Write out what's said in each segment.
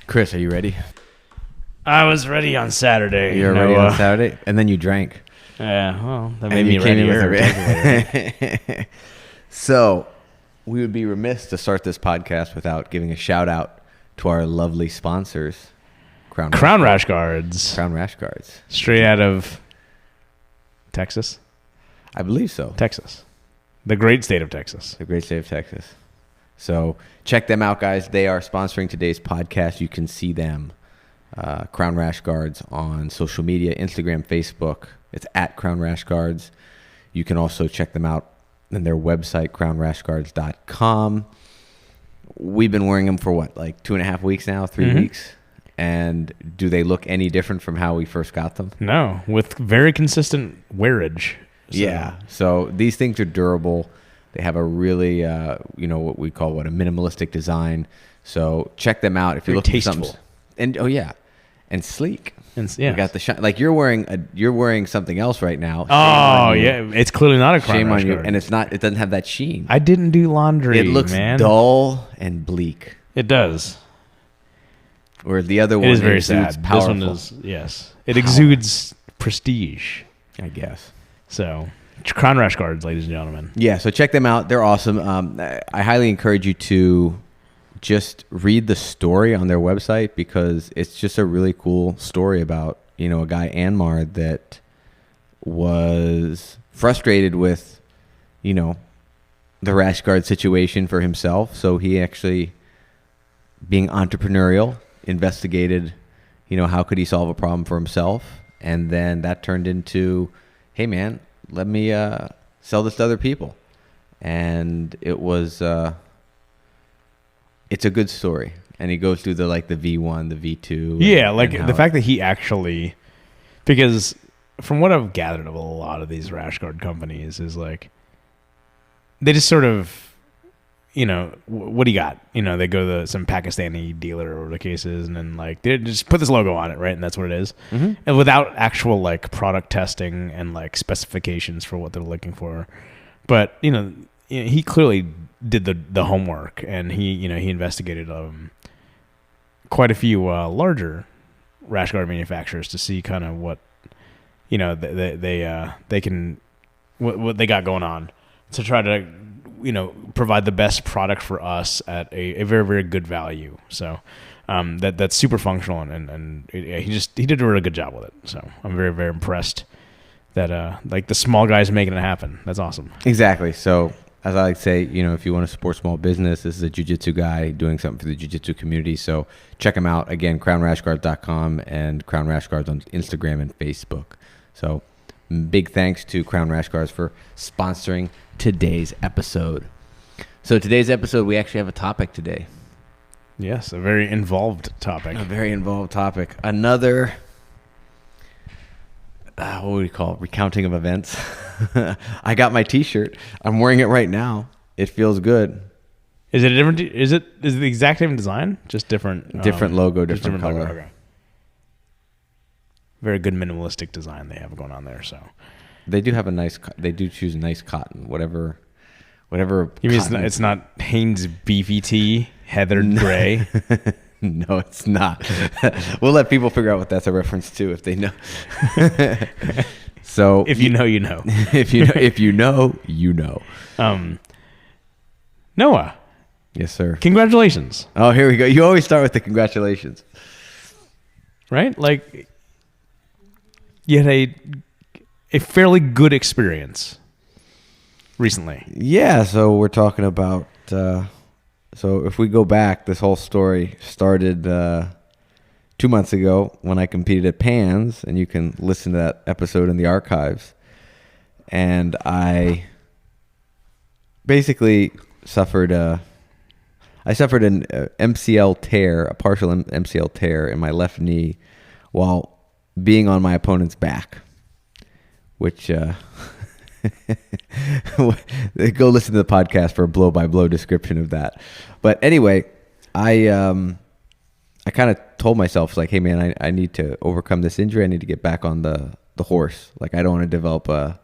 Chris, are you ready? I was ready on Saturday. You were ready on Saturday? And then you drank. Yeah, well, that made me ready. So, we would be remiss to start this podcast without giving a shout out to our lovely sponsors, Crown Rash Guards. Crown Rash Guards. Straight out of Texas? I believe so. Texas. The great state of Texas. The great state of Texas. So, check them out, guys. They are sponsoring today's podcast. You can see them. Crown Rash Guards on social media, Instagram, Facebook. It's at Crown Rash Guards. You can also check them out on their website, crownrashguards.com. We've been wearing them for what, like 2.5 weeks now, 3 weeks? And do they look any different from how we first got them? No, with very consistent wearage. So. Yeah. So these things are durable. They have a really, what we call a minimalistic design. So check them out if you're looking for something. And and sleek. And yeah, you got the shine. Like you're wearing something else right now. Oh yeah, it's clearly not a Crown Rash Guard. And it's not. It doesn't have that sheen. I didn't do laundry. It looks dull and bleak. It does. Where the other one is very sad. Powerful. This one is It exudes prestige, I guess. So, Crown Rash Guards, ladies and gentlemen. Yeah. So check them out. They're awesome. I highly encourage you to just read the story on their website because it's just a really cool story about, a guy, Anmar, that was frustrated with, the rash guard situation for himself. So he actually, being entrepreneurial, investigated, how could he solve a problem for himself? And then that turned into, hey man, let me sell this to other people. And it was... it's a good story, and he goes through the V1, the V2. Yeah, the fact that he actually, because from what I've gathered of a lot of these rash guard companies is they just sort of, what do you got? They go to some Pakistani dealer or whatever the case is, and then they just put this logo on it, right? And that's what it is, and without actual product testing and specifications for what they're looking for. But he clearly did the homework, and he investigated quite a few larger rash guard manufacturers to see kind of what they can what they got going on to try to provide the best product for us at a very, very good value. So that's super functional, and he did a really good job with it. So I'm very, very impressed that the small guys making it happen. That's awesome. Exactly. So as I like to say, if you want to support small business, this is a jiu-jitsu guy doing something for the jiu-jitsu community. So check him out. Again, crownrashguard.com and Crown Rash Guards on Instagram and Facebook. So big thanks to Crown Rash Guards for sponsoring today's episode. So today's episode, we actually have a topic today. Yes, a very involved topic. A very involved topic. Another... what would we call it? Recounting of events. I got my T-shirt. I'm wearing it right now. It feels good. Is it a different? Is it the exact same design? Just different. Different logo, different color. Logo. Okay. Very good minimalistic design they have going on there. So they do have a nice. They do choose a nice cotton, whatever. You mean it's not Hanes BVT heathered gray? No, it's not. We'll let people figure out what that's a reference to if they know. So if you know, you know. if you know, you know. Noah. Yes, sir. Congratulations. Oh, here we go. You always start with the congratulations. Right? You had a fairly good experience recently. Yeah, so we're talking about so if we go back, this whole story started 2 months ago when I competed at Pans, and you can listen to that episode in the archives. And I basically suffered an MCL tear, a partial MCL tear in my left knee while being on my opponent's back, which... go listen to the podcast for a blow-by-blow description of that. But anyway, I kind of told myself, hey man, I need to overcome this injury. I need to get back on the horse. I don't want to develop a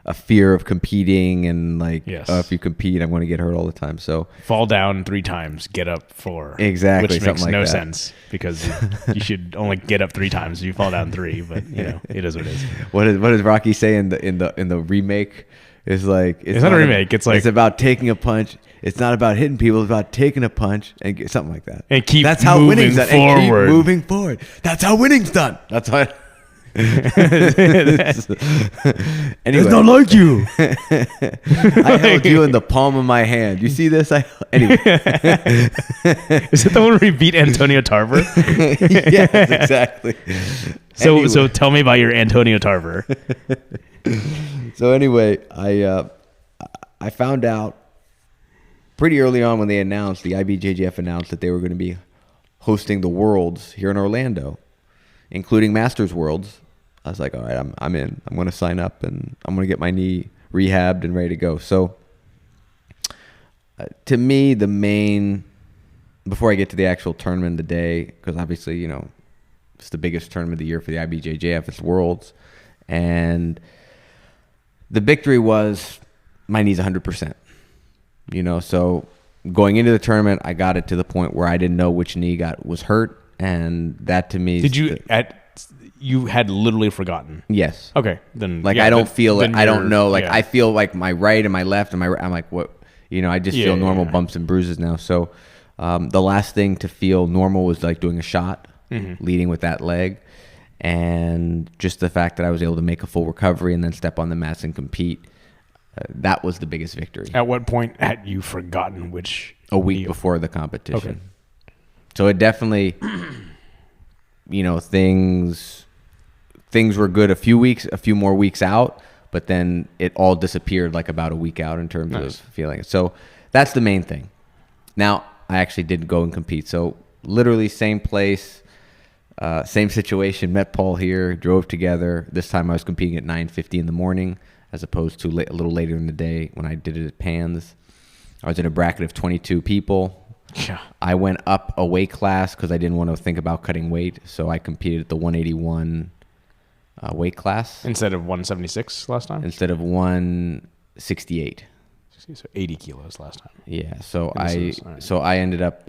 a fear of competing and like, Yes. if you compete, I'm going to get hurt all the time. So fall down 3 times, get up 4. Exactly, which makes something like no that. sense because you should only get up 3 times. You fall down 3, but you know it is what it is. what does Rocky say in the remake? It's like It's not a remake. It's like it's about taking a punch. It's not about hitting people. It's about taking a punch and something like that. And keep That's how moving winning's done. forward. And keep moving forward. That's how winning's done. That's how. Anyway, It's not like you. I held you in the palm of my hand. You see this? Anyway. Is it the one where he beat Antonio Tarver? Yes, exactly. So tell me about your Antonio Tarver. So anyway, I found out pretty early on when they announced, the IBJJF announced that they were going to be hosting the Worlds here in Orlando, including Masters Worlds. I was like, all right, I'm in. I'm going to sign up and I'm going to get my knee rehabbed and ready to go. So to me, before I get to the actual tournament of the day, because obviously, you know, it's the biggest tournament of the year for the IBJJF, it's Worlds. And the victory was my knee's 100%. You know, so going into the tournament, I got it to the point where I didn't know which knee was hurt. And that to me... You had literally forgotten? Yes. Okay. Then like, yeah, I don't feel it. I don't know. Like, yeah. I feel like my right and my left and I'm like, what? You know, I just feel normal bumps and bruises now. So the last thing to feel normal was like doing a shot, leading with that leg. And just the fact that I was able to make a full recovery and then step on the mats and compete, that was the biggest victory. At what point had you forgotten which? A week before the competition. Okay. So it definitely, you know, things were good a few more weeks out, but then it all disappeared like about a week out in terms of feeling it. So that's the main thing. Now, I actually did go and compete. So literally same place, same situation, met Paul here, drove together. This time I was competing at 9:50 in the morning as opposed to a little later in the day when I did it at Pans. I was in a bracket of 22 people. Yeah. I went up a weight class because I didn't want to think about cutting weight. So I competed at the 181 weight class. Instead of 176 last time? Instead of 168. So 80 kilos last time. Yeah. So right. I ended up,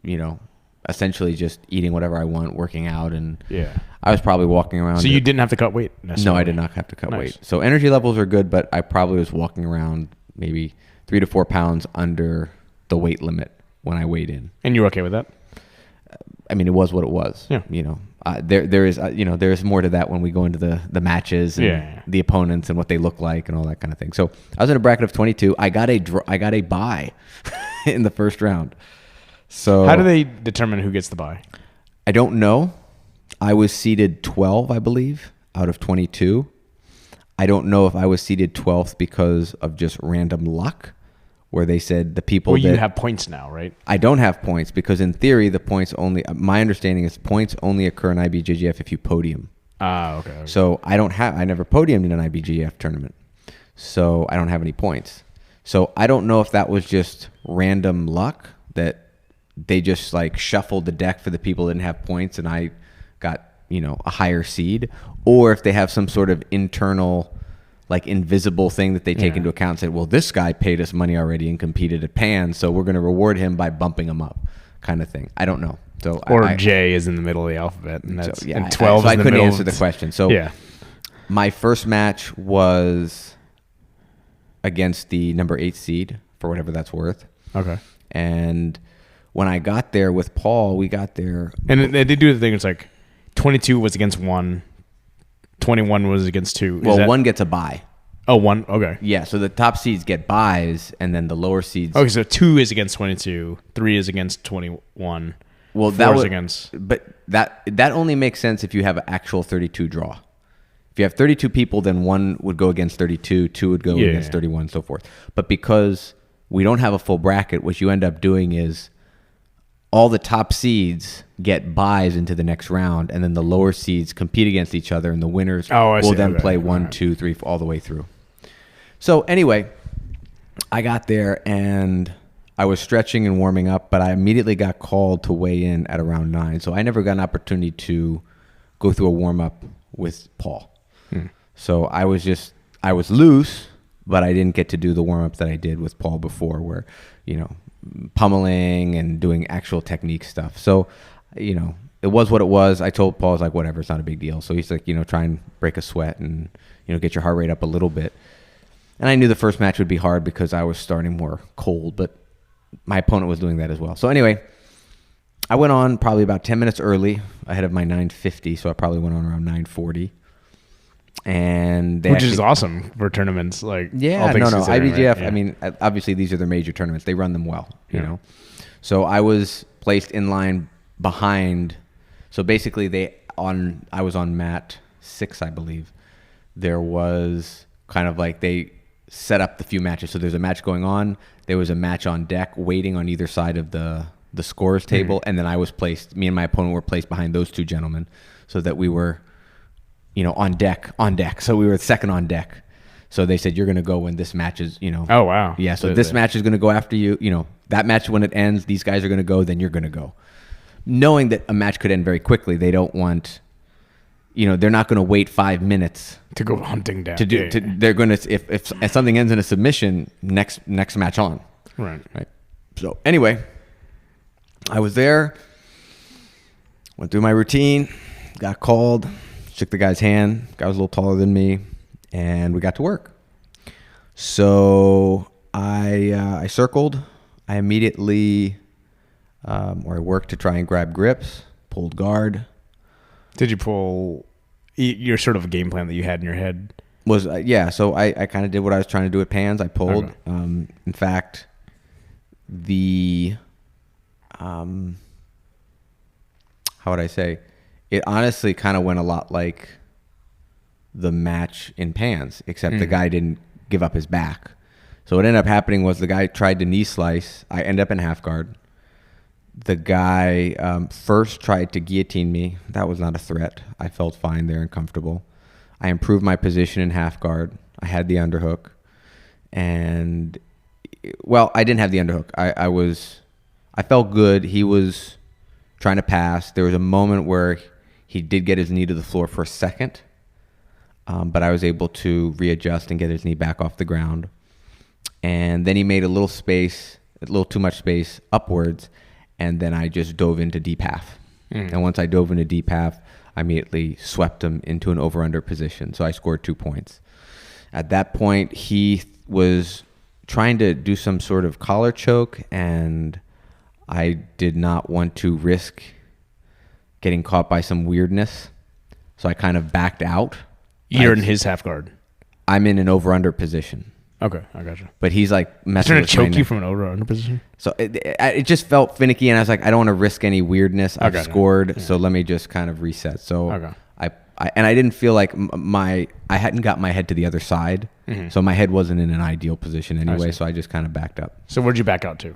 you know, essentially just eating whatever I want, working out. And I was probably walking around. So you didn't have to cut weight necessarily? No, I did not have to cut weight. So energy levels are good, but I probably was walking around maybe 3 to 4 pounds under the weight limit when I weighed in. And you were okay with that? I mean, it was what it was. Yeah. You know, there is, you know, there is more to that when we go into the matches and the opponents and what they look like and all that kind of thing. So I was in a bracket of 22. I got a bye in the first round. So how do they determine who gets the bye? I don't know. I was seeded 12, I believe, out of 22. I don't know if I was seeded 12th because of just random luck, where they said the people Well, you have points now, right? I don't have points because in theory, the points only, my understanding is points only occur in IBJJF if you podium. Okay. So I never podiumed in an IBJJF tournament. So I don't have any points. So I don't know if that was just random luck that they just like shuffled the deck for the people that didn't have points and I got, you know, a higher seed, or if they have some sort of internal, like invisible thing that they take into account and say, well, this guy paid us money already and competed at Pan, so we're going to reward him by bumping him up, kind of thing. I don't know. So J is in the middle of the alphabet, and that's and 12 so is in the I couldn't middle answer the question. So my first match was against the number 8 seed, for whatever that's worth. Okay. And when I got there with Paul, we got there. And they did do the thing. It's like 22 was against 1. 21 was against 2. Well, 1 gets a bye. Oh, 1. Okay. Yeah, so the top seeds get buys, and then the lower seeds. Okay, so 2 is against 22, 3 is against 21. Well, 4 is against. But that only makes sense if you have an actual 32 draw. If you have 32 people, then 1 would go against 32, 2 would go against 31, and so forth. But because we don't have a full bracket, what you end up doing is all the top seeds get buys into the next round, and then the lower seeds compete against each other, and the winners will then play 1, 2, 3, all the way through. So anyway, I got there, and I was stretching and warming up, but I immediately got called to weigh in at around 9. So I never got an opportunity to go through a warm-up with Paul. So I was just I was loose, but I didn't get to do the warm-ups that I did with Paul before, where, pummeling and doing actual technique stuff. So, it was what it was. I told Paul, I was like, whatever, it's not a big deal. So he's like, try and break a sweat and, get your heart rate up a little bit. And I knew the first match would be hard because I was starting more cold, but my opponent was doing that as well. So anyway, I went on probably about 10 minutes early ahead of my 9:50, so I probably went on around 9:40. And which is awesome for tournaments, like IBJJF. Right? I mean, obviously these are their major tournaments. They run them well, you know. So I was placed in line behind. So basically, I was on mat 6, I believe. There was kind of like they set up the few matches. So there's a match going on. There was a match on deck waiting on either side of the scores table, and then I was placed. Me and my opponent were placed behind those two gentlemen, so that we were, on deck. So we were second on deck. So they said, you're going to go when this match is, Oh, wow. Yeah, so this match is going to go after you. That match, when it ends, these guys are going to go, then you're going to go. Knowing that a match could end very quickly, they don't want, they're not going to wait 5 minutes. To go hunting down. They're going to, if something ends in a submission, next match on. Right. So anyway, I was there, went through my routine, got called, shook the guy's hand. Guy was a little taller than me, and we got to work. So I circled. I immediately, I worked to try and grab grips, pulled guard. Did you pull your sort of game plan that you had in your head? So I kind of did what I was trying to do at Pans. I pulled. Okay. In fact, how would I say? It honestly kind of went a lot like the match in Pans, except the guy didn't give up his back. So what ended up happening was the guy tried to knee slice. I ended up in half guard. The guy first tried to guillotine me. That was not a threat. I felt fine there and comfortable. I improved my position in half guard. I had the underhook. And, I didn't have the underhook. I felt good. He was trying to pass. There was a moment where he did get his knee to the floor for a second, but I was able to readjust and get his knee back off the ground. And then he made a little too much space upwards, and then I just dove into deep half. And once I dove into deep half, I immediately swept him into an over-under position. So I scored 2 points. At that point, he was trying to do some sort of collar choke, and I did not want to risk getting caught by some weirdness. So I kind of backed out. You're in his half guard. I'm in an over-under position. Okay, I gotcha. But he's like messing trying with to choke you from an over-under position? So it just felt finicky, and I was like, I don't want to risk any weirdness. I've scored, so let me just kind of reset. So I didn't feel like I hadn't got my head to the other side, so my head wasn't in an ideal position anyway, so I just kind of backed up. So where'd you back out to?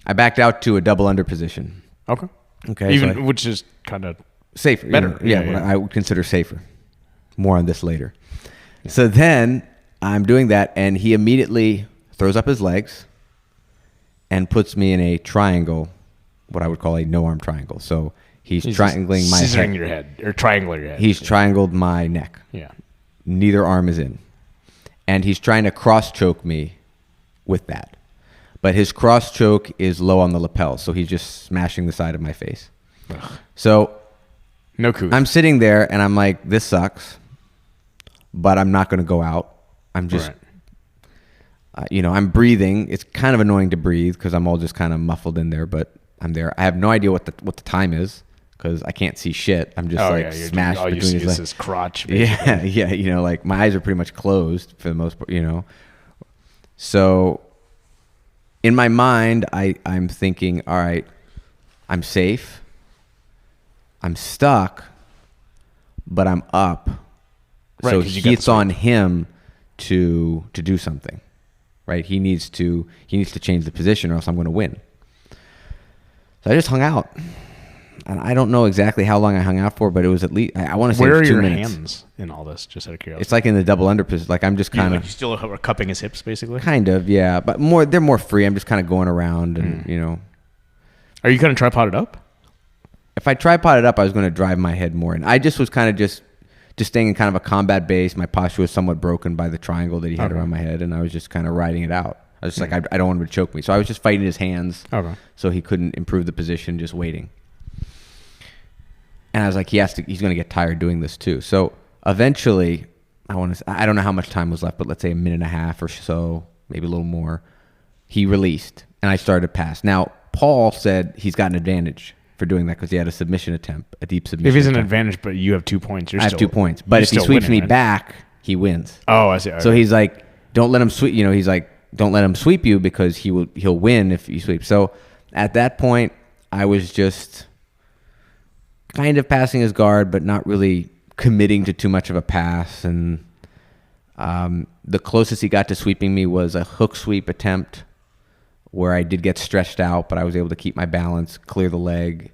I backed out to a double under position. Okay. Which is kind of safer. Better. I would consider safer. More on this later. Yeah. So then I'm doing that, and he immediately throws up his legs and puts me in a triangle, what I would call a no-arm triangle. So he's triangling my head. Your head, or triangling your head. He's triangled my neck. Yeah. Neither arm is in. And he's trying to cross-choke me with that. But his cross-choke is low on the lapel, so he's just smashing the side of my face. Ugh. So no coup. I'm sitting there, and I'm like, this sucks, but I'm not going to go out. I'm just, I'm breathing. It's kind of annoying to breathe because I'm all just kind of muffled in there, but I'm there. I have no idea what the time is because I can't see shit. I'm just smashed between his legs. His crotch. Basically. Yeah. Like my eyes are pretty much closed for the most part, So in my mind, I'm thinking, all right, I'm safe. I'm stuck, but I'm up. Right, so it's on him to do something, right? He needs to change the position, or else I'm going to win. So I just hung out, and I don't know exactly how long I hung out for, but it was at least I want to say 2 minutes. Where are your hands in all this? Just out of curiosity. It's like in the double under position. Like I'm just kind of you still are cupping his hips, basically. Kind of, yeah, but they're more free. I'm just kind of going around, and Are you kind of tripoded up? If I tripoded up, I was going to drive my head more in. I just was kind of just just staying in kind of a combat base. My posture was somewhat broken by the triangle that he had Okay. around my head, and I was just kind of riding it out. I was just like, I don't want him to choke me. So I was just fighting his hands so he couldn't improve the position, just waiting. And I was like, he's going to get tired doing this too. So eventually, I don't know how much time was left, but let's say a minute and a half or so, maybe a little more. He released, and I started to pass. Now, Paul said he's got an advantage for doing that because he had a submission attempt, a deep submission. If he's an attempt. advantage, but you have 2 points, I have 2 points. But if he sweeps me back, he wins. Oh, I see. Okay. So he's like, don't let him sweep. He's like, don't let him sweep you because he'll win if you sweep. So at that point, I was just kind of passing his guard, but not really committing to too much of a pass. And the closest he got to sweeping me was a hook sweep attempt where I did get stretched out, but I was able to keep my balance, clear the leg.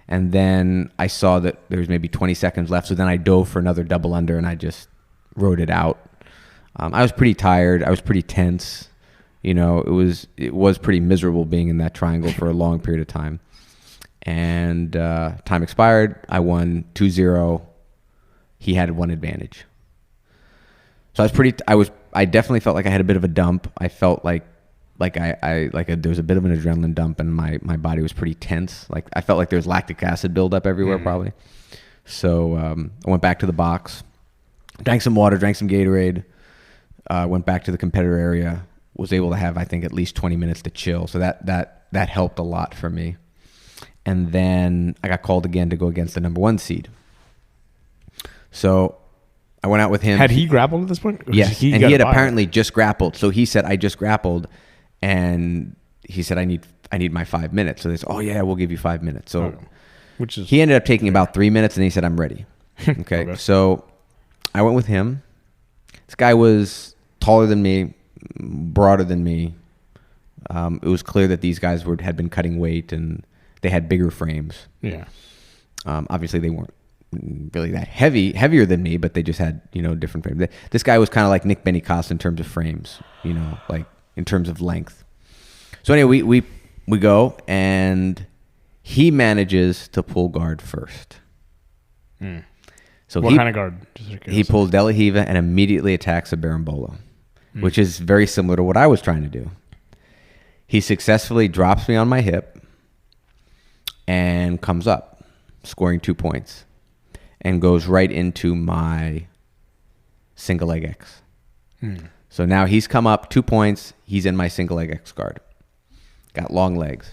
And then I saw that there was maybe 20 seconds left. So then I dove for another double under and I just rode it out. I was pretty tired. I was pretty tense. It was pretty miserable being in that triangle for a long period of time. And time expired. I won 2-0. He had one advantage. So I definitely felt like I had a bit of a dump. I felt like there was a bit of an adrenaline dump, and my body was pretty tense. Like I felt like there was lactic acid buildup everywhere, probably. So I went back to the box, drank some water, drank some Gatorade, went back to the competitor area. Was able to have, I think, at least 20 minutes to chill. So that helped a lot for me. And then I got called again to go against the number 1 seed. So I went out with him. Had he grappled at this point? Yes, he had apparently just grappled. So he said, I just grappled. And he said, I need my 5 minutes. So they said, oh, yeah, we'll give you 5 minutes. So he ended up taking about 3 minutes, and he said, I'm ready. Okay. So I went with him. This guy was taller than me, broader than me. It was clear that these guys had been cutting weight, and they had bigger frames. Yeah. Obviously, they weren't really that heavier than me, but they just had, different frames. This guy was kind of like Nick Benincasa in terms of frames, like in terms of length. So anyway, we go, and he manages to pull guard first. So what kind of guard? He pulls De La Hiva and immediately attacks a Berimbolo, which is very similar to what I was trying to do. He successfully drops me on my hip and comes up, scoring 2 points, and goes right into my single leg X. So now he's come up 2 points. He's in my single leg X guard. Got long legs.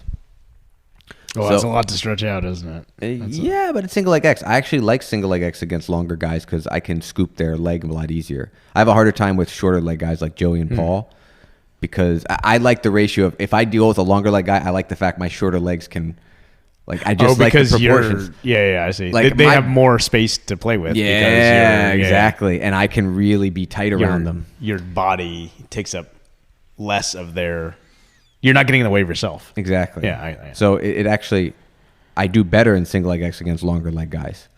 Well, that's a lot to stretch out, isn't it? But it's single leg X. I actually like single leg X against longer guys because I can scoop their leg a lot easier. I have a harder time with shorter leg guys like Joey and Paul because I like the ratio of, if I deal with a longer leg guy, I like the fact my shorter legs can, I just like the proportions. I see. Like they have more space to play with. Yeah, exactly. And I can really be tight around them. Your body takes up less of their... You're not getting in the way of yourself. Exactly. Yeah. So it actually... I do better in single leg X against longer leg guys.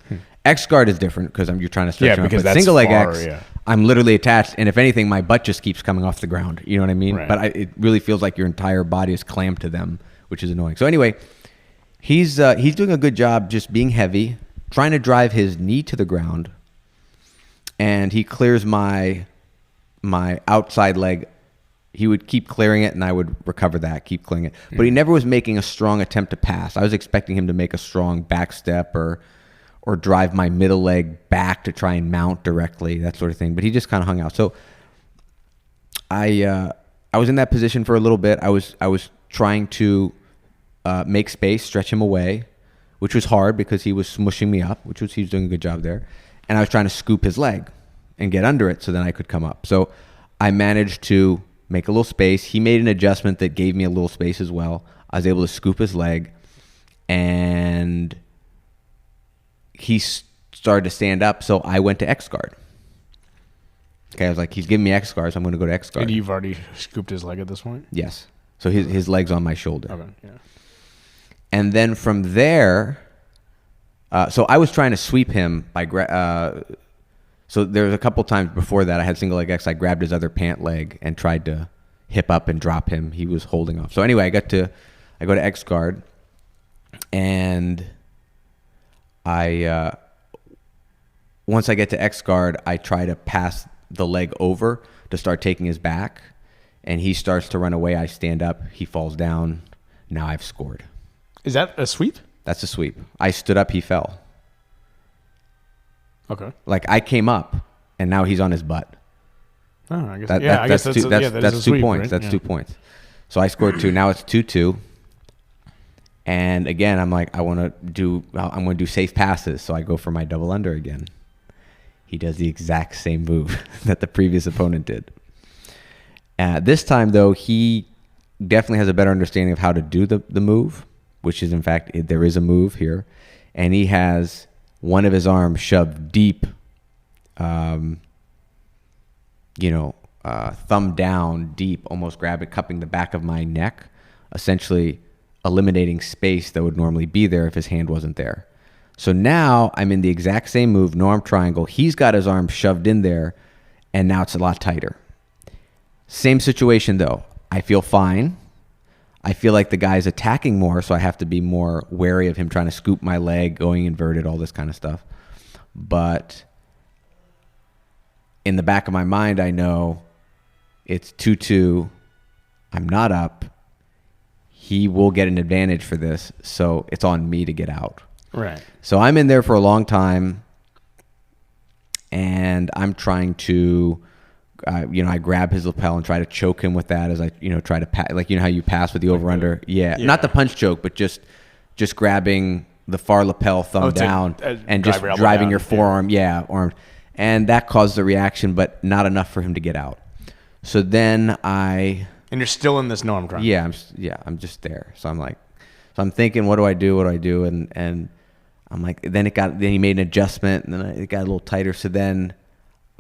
X guard is different because you're trying to stretch them out. But single leg X, I'm literally attached. And if anything, my butt just keeps coming off the ground. You know what I mean? Right. But it really feels like your entire body is clamped to them, which is annoying. So anyway... He's doing a good job just being heavy, trying to drive his knee to the ground, and he clears my outside leg. He would keep clearing it, and I would recover that, keep clearing it. But he never was making a strong attempt to pass. I was expecting him to make a strong back step or drive my middle leg back to try and mount directly, that sort of thing. But he just kind of hung out. So I was in that position for a little bit. I was trying to make space, stretch him away, which was hard because he was smushing me up, he was doing a good job there. And I was trying to scoop his leg and get under it so then I could come up. So I managed to make a little space. He made an adjustment that gave me a little space as well. I was able to scoop his leg, and he started to stand up, so I went to X guard. Okay, I was like, he's giving me X guard, so I'm going to go to X guard. And you've already scooped his leg at this point? Yes. So his leg's on my shoulder. Okay, yeah. And then from there, so I was trying to sweep him by so there was a couple times before that I had single leg X. I grabbed his other pant leg and tried to hip up and drop him. He was holding off. So anyway, I go to X guard, and I once I get to X guard, I try to pass the leg over to start taking his back, and he starts to run away. I stand up, he falls down. Now I've scored. Is that a sweep? That's a sweep. I stood up, he fell. Okay. Like I came up, and now he's on his butt. Oh, I guess. That's 2 sweep, points. Right? That's Yeah. 2 points. So I scored 2. Now it's 2-2. And again, I'm like, I'm going to do safe passes. So I go for my double under again. He does the exact same move that the previous opponent did. This time, though, he definitely has a better understanding of how to do the move, which is, in fact, there is a move here. And he has one of his arms shoved deep, thumb down deep, almost cupping the back of my neck, essentially eliminating space that would normally be there if his hand wasn't there. So now I'm in the exact same move, no arm triangle. He's got his arm shoved in there, and now it's a lot tighter. Same situation, though. I feel fine. I feel like the guy's attacking more, so I have to be more wary of him trying to scoop my leg, going inverted, all this kind of stuff. But in the back of my mind, I know it's 2-2. I'm not up. He will get an advantage for this, so it's on me to get out. Right. So I'm in there for a long time, and I'm trying to, I grab his lapel and try to choke him with that as I, try to like, how you pass with the over-under. Yeah. Not the punch choke, but just grabbing the far lapel, thumb down, and just driving your forearm, arm. And that caused the reaction, but not enough for him to get out. So then And you're still in this norm triangle. Yeah, I'm just there. So I'm thinking, what do I do? And I'm like, then he made an adjustment, and then it got a little tighter. So then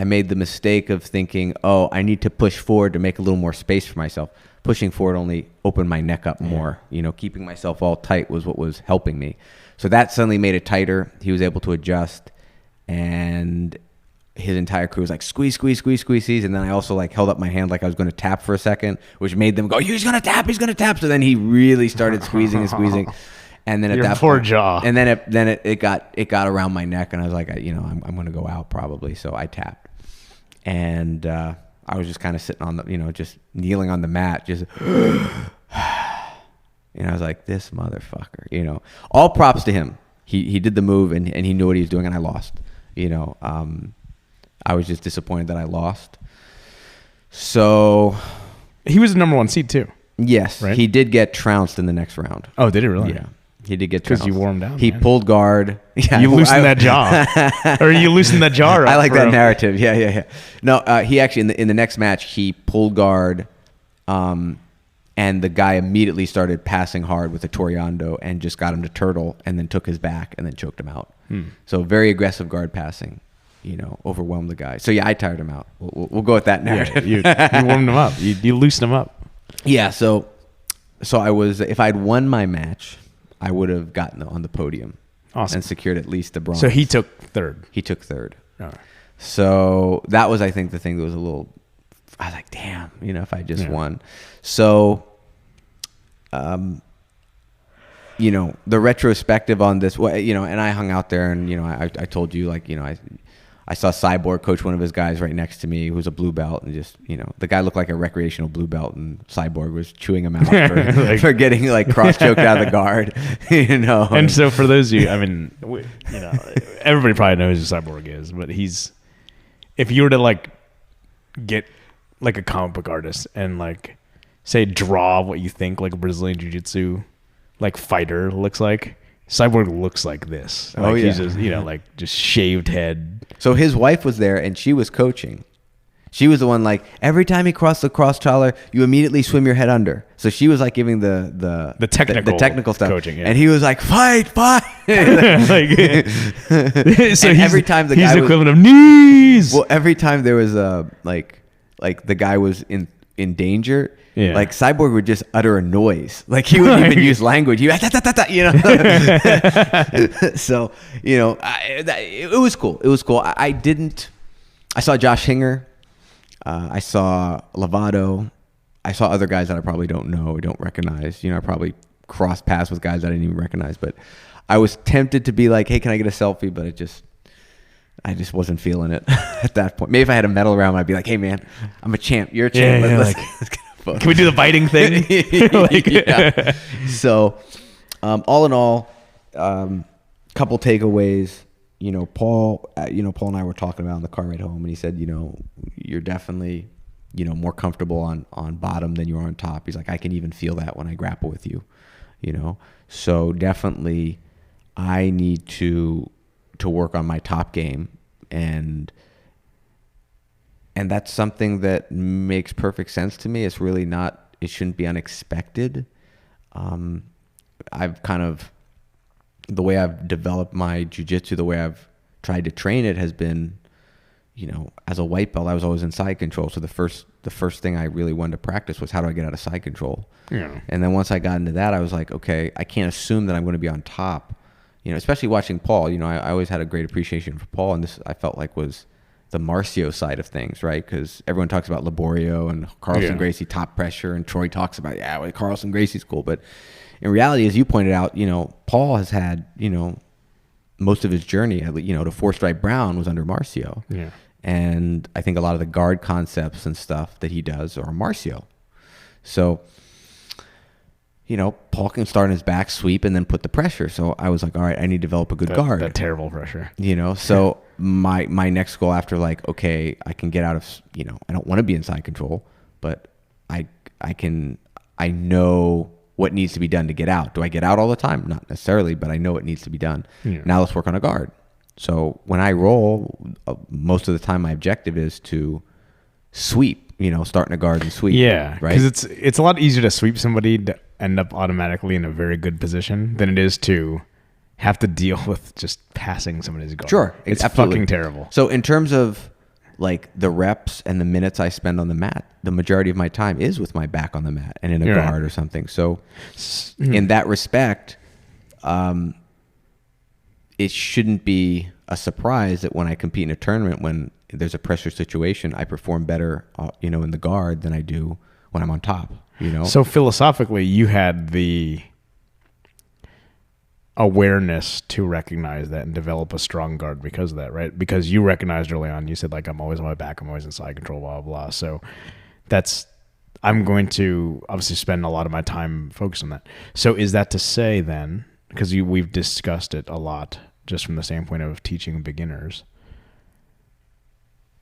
I made the mistake of thinking, I need to push forward to make a little more space for myself. Pushing forward only opened my neck up more. Keeping myself all tight was what was helping me. So that suddenly made it tighter. He was able to adjust, and his entire crew was like, squeeze, and then I also held up my hand like I was going to tap for a second, which made them go, he's going to tap. So then he really started squeezing, and then at that poor point, jaw, and then it got around my neck, and I was like, I'm going to go out probably, so I tapped, and I was just kind of sitting on the, just kneeling on the mat, just. And I was like, this motherfucker, all props to him. He did the move, and he knew what he was doing, and I lost. I was just disappointed that I lost. So he was the number 1 seed too. Yes, right? He did get trounced in the next round. Oh, did he really? Yeah, he did get trounced. Because you wore him down. He pulled guard. Yeah, you loosened that jaw, or you loosened that jaw. I like that narrative. Yeah. No, he actually in the next match he pulled guard, and the guy immediately started passing hard with a Toriando and just got him to turtle, and then took his back and then choked him out. So very aggressive guard passing. Overwhelmed the guy. So yeah, I tired him out. We'll go with that narrative. Yeah, you warmed him up. You loosened him up. Yeah. So I was. If I'd won my match, I would have gotten on the podium. Awesome. And secured at least the bronze. So he took third. He took third. All right. So that was, I think, the thing that was a little. I was like, damn, if I just won. So, the retrospective on this, and I hung out there, and I told you, I saw Cyborg coach one of his guys right next to me who's a blue belt, and just, the guy looked like a recreational blue belt, and Cyborg was chewing him out for getting cross choked out of the guard, And so for those of you, everybody probably knows who Cyborg is, but if you were to get a comic book artist and say draw what you think a Brazilian Jiu-Jitsu fighter looks like, Cyborg looks like this. He's just, just shaved head. So his wife was there, and she was coaching. She was the one every time he crossed the cross collar, you immediately swim your head under. So she was giving the technical stuff, coaching, and he was like, fight. So every time the guy he's the equivalent of knees. Well, every time there was the guy was in danger. Yeah. Cyborg would just utter a noise. He wouldn't even use language. So, it was cool. It was cool. I saw Josh Hinger. I saw Lovato. I saw other guys that I probably don't know or don't recognize. I probably crossed paths with guys that I didn't even recognize. But I was tempted to be like, hey, can I get a selfie? But I just wasn't feeling it at that point. Maybe if I had a medal around, I'd be like, hey man, I'm a champ. You're a champ. Let's get a photo. Can we do the biting thing? Yeah. So, all in all, couple takeaways. Paul and I were talking about on the car ride home, and he said, you're definitely, more comfortable on bottom than you are on top. He's like, I can even feel that when I grapple with you, So definitely, I need to work on my top game, and that's something that makes perfect sense to me. It's really not. It shouldn't be unexpected. I've kind of, the way I've developed my jiu-jitsu, the way I've tried to train it has been, as a white belt, I was always in side control. So the first thing I really wanted to practice was how do I get out of side control? Yeah. And then once I got into that, I was like, okay, I can't assume that I'm going to be on top. Especially watching Paul, I always had a great appreciation for Paul, and this I felt like was the Marcio side of things, right? Because everyone talks about Laborio and Carlson Gracie top pressure, and Troy talks about, Carlson Gracie's cool, but in reality, as you pointed out, Paul has had, most of his journey, to 4-stripe brown was under Marcio. Yeah. And I think a lot of the guard concepts and stuff that he does are Marcio. So, Paul can start in his back sweep and then put the pressure. So I was like, all right, I need to develop a good guard. That terrible pressure. So my next goal after okay, I can get out of, I don't want to be in side control, but I know what needs to be done to get out. Do I get out all the time? Not necessarily, but I know it needs to be done. Yeah. Now let's work on a guard. So when I roll, most of the time my objective is to sweep, starting a guard and sweep. Yeah, right? Because it's a lot easier to sweep somebody to end up automatically in a very good position than it is to have to deal with just passing somebody's guard. Sure. It's absolutely. fucking terrible. So in terms of the reps and the minutes I spend on the mat, the majority of my time is with my back on the mat and in a guard or something. So in that respect, it shouldn't be a surprise that when I compete in a tournament, when there's a pressure situation, I perform better, in the guard than I do when I'm on top, So philosophically, you had the awareness to recognize that and develop a strong guard because of that, right? Because you recognized early on, you said I'm always on my back, I'm always in side control, blah, blah, blah. So I'm going to obviously spend a lot of my time focused on that. So is that to say then, because we've discussed it a lot just from the standpoint of teaching beginners,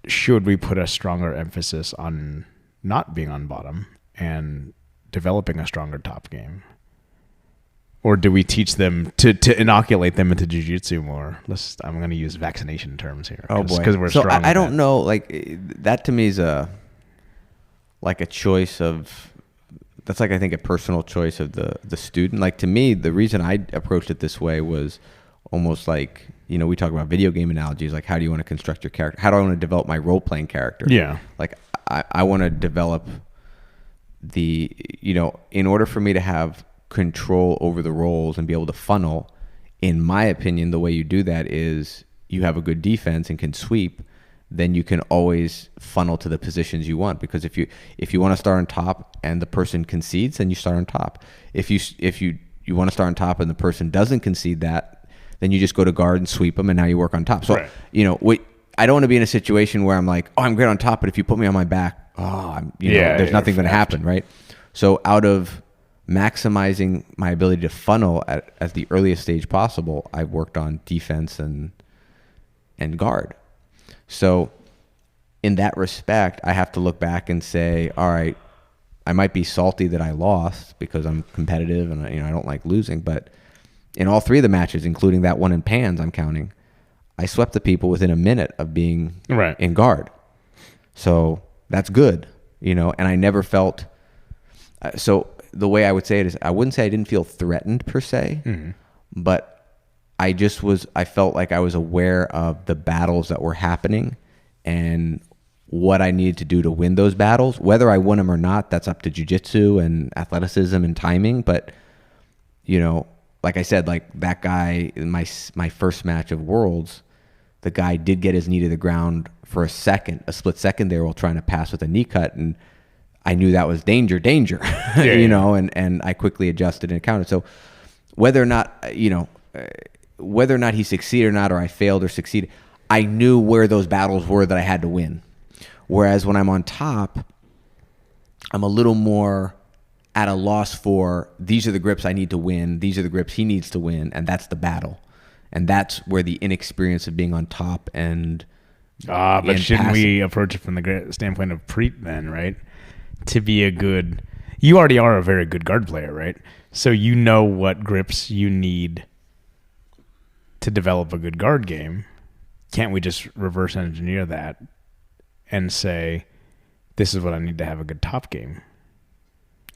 should we put a stronger emphasis on not being on bottom and developing a stronger top game? Or do we teach them to inoculate them into jiu-jitsu more? I'm going to use vaccination terms here. Oh boy. Because we're so strong. I don't know. That to me is a choice of, that's I think a personal choice of the student. To me, the reason I approached it this way was almost we talk about video game analogies, how do you want to construct your character? How do I want to develop my role-playing character? Yeah. I want to develop in order for me to have control over the roles and be able to funnel, in my opinion, the way you do that is you have a good defense and can sweep, then you can always funnel to the positions you want. Because if you want to start on top and the person concedes, then you start on top. If you want to start on top and the person doesn't concede that, then you just go to guard and sweep them, and now you work on top. So, right. I don't want to be in a situation where I'm like, oh, I'm great on top, but if you put me on my back, there's nothing going to happen, right? So out of maximizing my ability to funnel at the earliest stage possible, I've worked on defense and guard. So in that respect, I have to look back and say, all right, I might be salty that I lost because I'm competitive and I don't like losing, but in all three of the matches, including that one in Pans, I'm counting, I swept the people within a minute of being in guard. So that's good, and I never felt, so the way I would say it is, I wouldn't say I didn't feel threatened per se, but I felt like I was aware of the battles that were happening and what I needed to do to win those battles. Whether I won them or not, that's up to jiu-jitsu and athleticism and timing. But, like I said, that guy in my first match of Worlds, the guy did get his knee to the ground for a split second there while trying to pass with a knee cut. And I knew that was danger, and I quickly adjusted and counted. So whether or not he succeeded or not, or I failed or succeeded, I knew where those battles were that I had to win. Whereas when I'm on top, I'm a little more at a loss for these are the grips I need to win. These are the grips he needs to win. And that's the battle. And that's where the inexperience of being on top and but shouldn't we approach it from the standpoint of Preet then, right? To be you already are a very good guard player, right? So you know what grips you need to develop a good guard game. Can't we just reverse engineer that and say, this is what I need to have a good top game?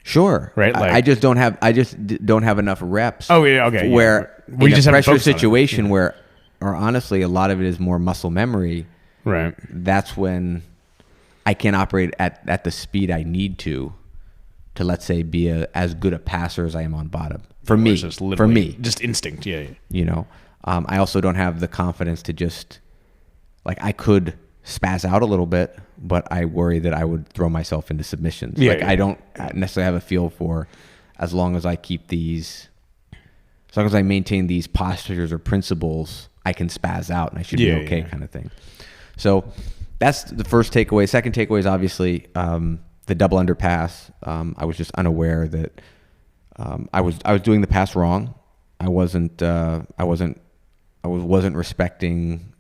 Sure. Right. Like, I just don't have enough reps. Oh yeah. Okay. Where we in just a haven't pressure focused on it. situation where, or honestly, a lot of it is more muscle memory. Right. That's when I can't operate at the speed I need to let's say be as good a passer as I am on bottom. For me, just instinct. Yeah. You know, I also don't have the confidence to just like I could spaz out a little bit, but I worry that I would throw myself into submissions. I don't necessarily have a feel for as long as I maintain these postures or principles, I can spaz out and I should be okay kind of thing. So that's the first takeaway. Second takeaway is obviously the double underpass. I was just unaware that I was doing the pass wrong. I wasn't respecting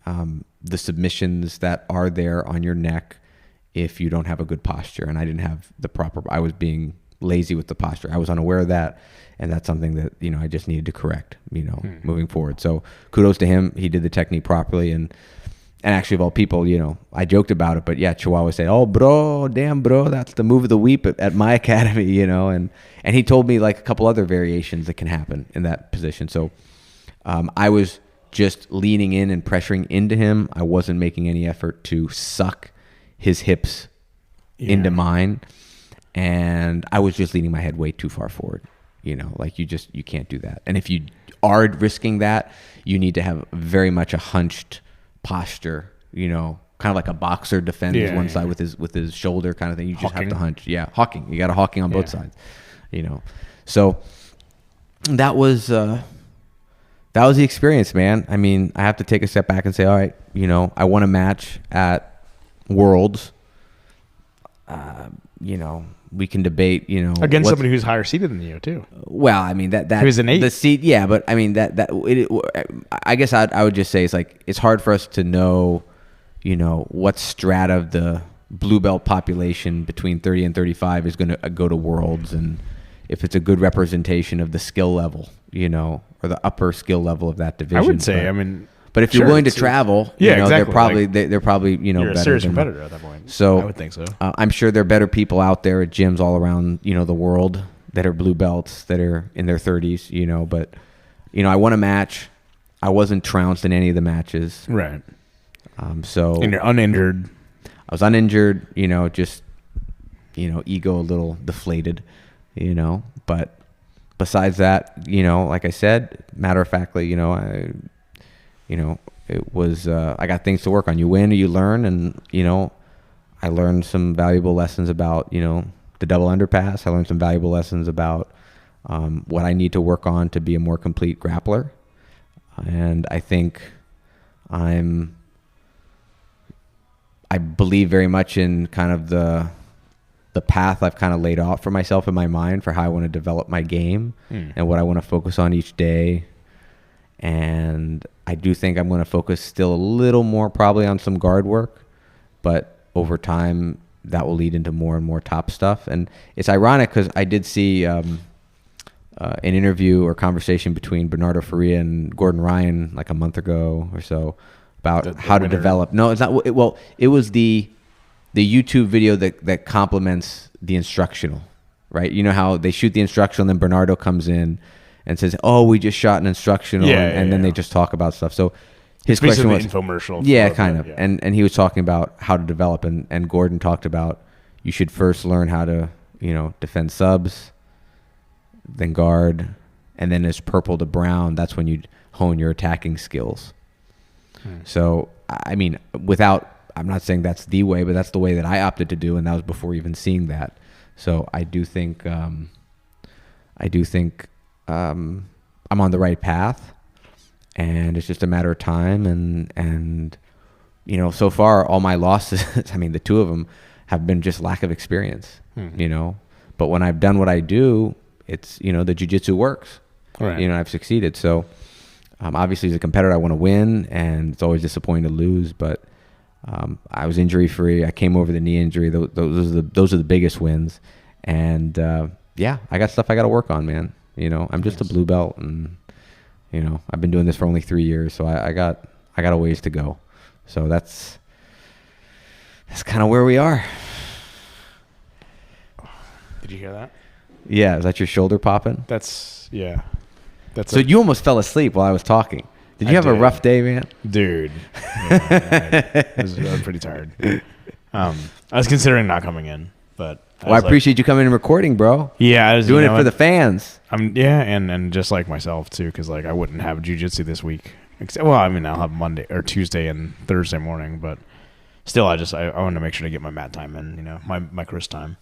the submissions that are there on your neck if you don't have a good posture, and I didn't have I was being lazy with the posture. I was unaware of that, and that's something that I just needed to correct moving forward. So kudos to him. He did the technique properly, and actually of all people, I joked about it, but yeah, Chihuahua said, "Oh bro, damn bro, that's the move of the week at my academy," and he told me like a couple other variations that can happen in that position. So I was just leaning in and pressuring into him. I wasn't making any effort to suck his hips into mine, and I was just leaning my head way too far forward. Like you can't do that. And if you are risking that, you need to have very much a hunched posture, kind of like a boxer defends one side with his shoulder kind of thing. You just have to hunch. Yeah, hawking. You got a hawking on both sides. So that was the experience, man. I mean, I have to take a step back and say, all right, I won a match at Worlds. We can debate, against somebody who's higher seated than you too. Well, I mean that who's an 8. The seat, yeah, but I mean I guess I would just say it's hard for us to know, what strata of the blue belt population between 30 and 35 is going to go to Worlds, and if it's a good representation of the skill level, or the upper skill level of that division. I would say, but if you're willing to travel, exactly. they're probably you're better a serious competitor at that point. So I would think so. I'm sure there are better people out there at gyms all around the world that are blue belts that are in their 30s. But I won a match. I wasn't trounced in any of the matches. Right. So and you're uninjured. I was uninjured. Just ego a little deflated. But besides that, like I said, matter of factly, it was, I got things to work on. You win or you learn. And, I learned some valuable lessons about, the double underpass. I learned some valuable lessons about what I need to work on to be a more complete grappler. And I think I believe very much in kind of the path I've kind of laid out for myself in my mind for how I want to develop my game and what I want to focus on each day. And I do think I'm going to focus still a little more probably on some guard work, but over time that will lead into more and more top stuff. And it's ironic because I did see an interview or conversation between Bernardo Faria and Gordon Ryan like a month ago or so about how to develop. No, it's not. It was the YouTube video that complements the instructional, right? You know how they shoot the instructional and then Bernardo comes in and says, "Oh, we just shot an instructional," and then they just talk about stuff. So his question was infomercial. Yeah, kind of. Yeah. And he was talking about how to develop, and Gordon talked about you should first learn how to defend subs, then guard, and then as purple to brown, that's when you hone your attacking skills. So I mean, I'm not saying that's the way, but that's the way that I opted to do, and that was before even seeing that. So I do think I'm on the right path, and it's just a matter of time and so far all my losses, I mean, the two of them have been just lack of experience, but when I've done what I do, it's, the jiu-jitsu works, Right. I've succeeded. So obviously as a competitor, I want to win, and it's always disappointing to lose, but I was injury free. I came over the knee injury. Those are the biggest wins. And I got stuff I got to work on, man. I'm just a blue belt, and I've been doing this for only 3 years, so I got a ways to go. So that's kind of where we are. Did you hear that? Yeah, is that your shoulder popping? Yeah. So you almost fell asleep while I was talking. Did you have a rough day, man? Dude. Yeah, I'm pretty tired. I was considering not coming in, but I appreciate you coming and recording, bro. Yeah, I was doing it for the fans. And just like myself too, because like I wouldn't have jiu-jitsu this week. Well, I mean, I'll have Monday or Tuesday and Thursday morning, but still, I wanted to make sure to get my mat time in, my Chris time.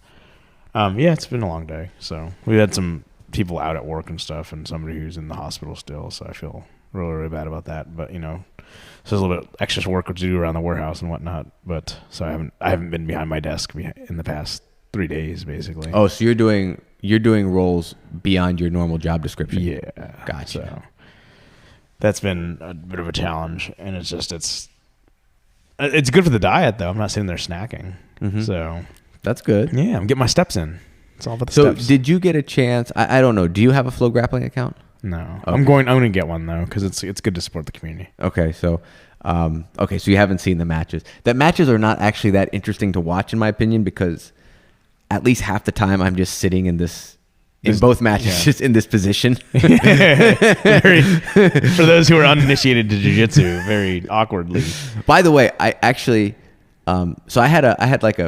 It's been a long day, so we had some people out at work and stuff, and somebody who's in the hospital still, so I feel really, really bad about that. But so there's a little bit extra work to do around the warehouse and whatnot. But so I haven't been behind my desk in the past 3 days, basically. Oh, so you're doing roles beyond your normal job description? Yeah, gotcha. So that's been a bit of a challenge, and it's good for the diet though. I'm not sitting there snacking, so that's good. Yeah, I'm getting my steps in. It's all about the steps. So did you get a chance? I don't know. Do you have a Flow Grappling account? No, okay. I'm going to get one though, because it's good to support the community. Okay, so so you haven't seen the matches. That matches are not actually that interesting to watch, in my opinion, because at least half the time I'm just sitting in both matches, just in this position. For those who are uninitiated to jiu-jitsu, very awkwardly. By the way, I actually, so I had like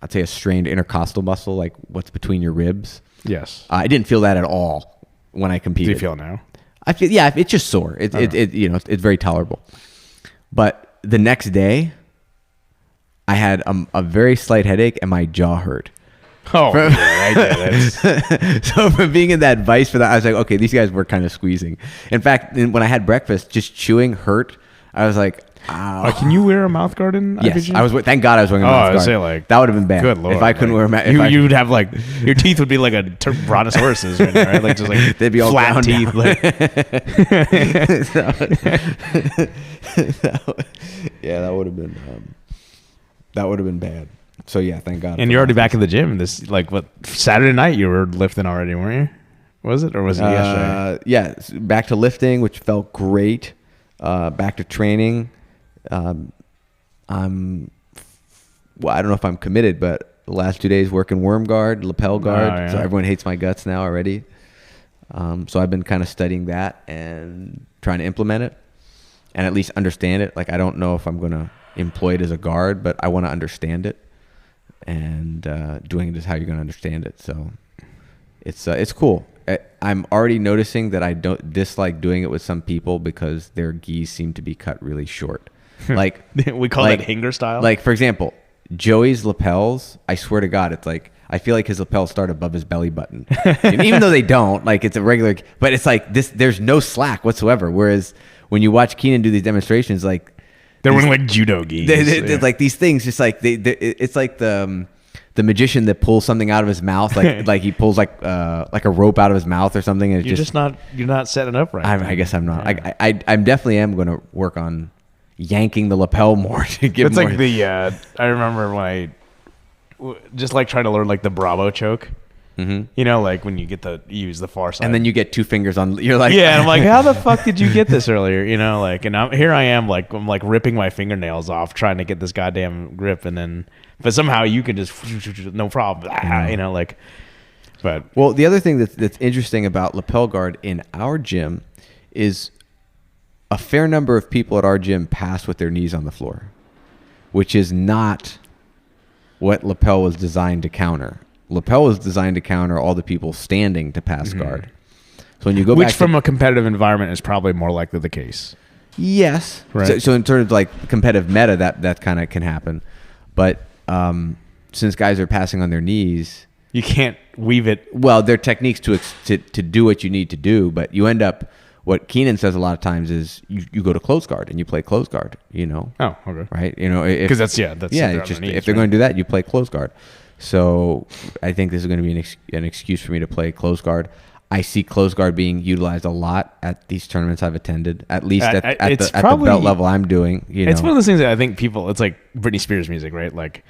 I'd say a strained intercostal muscle, like what's between your ribs. Yes. I didn't feel that at all when I competed. Do you feel it now? I feel, it's just sore. It's very tolerable. But the next day, I had a very slight headache and my jaw hurt. Oh, I get it. So from being in that vice for that, I was like, okay, these guys were kind of squeezing. In fact, when I had breakfast, just chewing hurt. I was like, ow. Can you wear a mouth guard in Yes, IBJJF? thank God I was wearing a mouth guard. I was that would have been bad. Good Lord. If I couldn't wear a mouth. You would have your teeth would be like a brontosaurus's, right? Like just like they'd be all flat teeth. That would have been bad. So yeah, thank God. And you're already back in the gym. Saturday night you were lifting already, weren't you? Was it, or was it yesterday? Yeah, back to lifting, which felt great. Back to training. I don't know if I'm committed, but the last 2 days working worm guard, lapel guard. Oh, yeah. So everyone hates my guts now already. So I've been kind of studying that and trying to implement it and at least understand it. Like, I don't know if I'm going to employ it as a guard, but I want to understand it, and doing it is how you're going to understand it. So it's cool. I'm already noticing that I don't dislike doing it with some people because their gis seem to be cut really short. Like we call that hanger style. Like, for example, Joey's lapels, I swear to God, it's like I feel like his lapels start above his belly button. And even though they don't, like, it's a regular, but it's like this, there's no slack whatsoever. Whereas when you watch Keenan do these demonstrations, like they're wearing like judo gis. They're like these things, just like it's like the magician that pulls something out of his mouth, like he pulls like a rope out of his mouth or something. And you're not setting it up right. I guess I'm not. Yeah. I definitely am going to work on yanking the lapel more to give. It's more. like I remember when I just like trying to learn like the Bravo choke. Mm-hmm. You know, like when you use the far side, and then you get 2 fingers on. You're like, yeah. And I'm like, how the fuck did you get this earlier? You know, like, and here I am, like I'm like ripping my fingernails off trying to get this goddamn grip, and then but somehow you can just no problem. You know, like. But well, the other thing that's interesting about lapel guard in our gym is a fair number of people at our gym pass with their knees on the floor, which is not what lapel was designed to counter. Lapel was designed to counter all the people standing to pass guard. So when you go which back from a competitive environment is probably more likely the case. Yes. Right. So in terms of like competitive meta, that kind of can happen. But since guys are passing on their knees, you can't weave it. Well, there are techniques to do what you need to do, but you end up what Keenan says a lot of times is you go to close guard and you play close guard, Oh, okay. right? Because that's just if they're going to do that, you play close guard. So I think this is going to be an excuse for me to play close guard. I see close guard being utilized a lot at these tournaments I've attended, at least at the belt level I'm doing. It's one of those things that I think people, it's like Britney Spears music, right? Like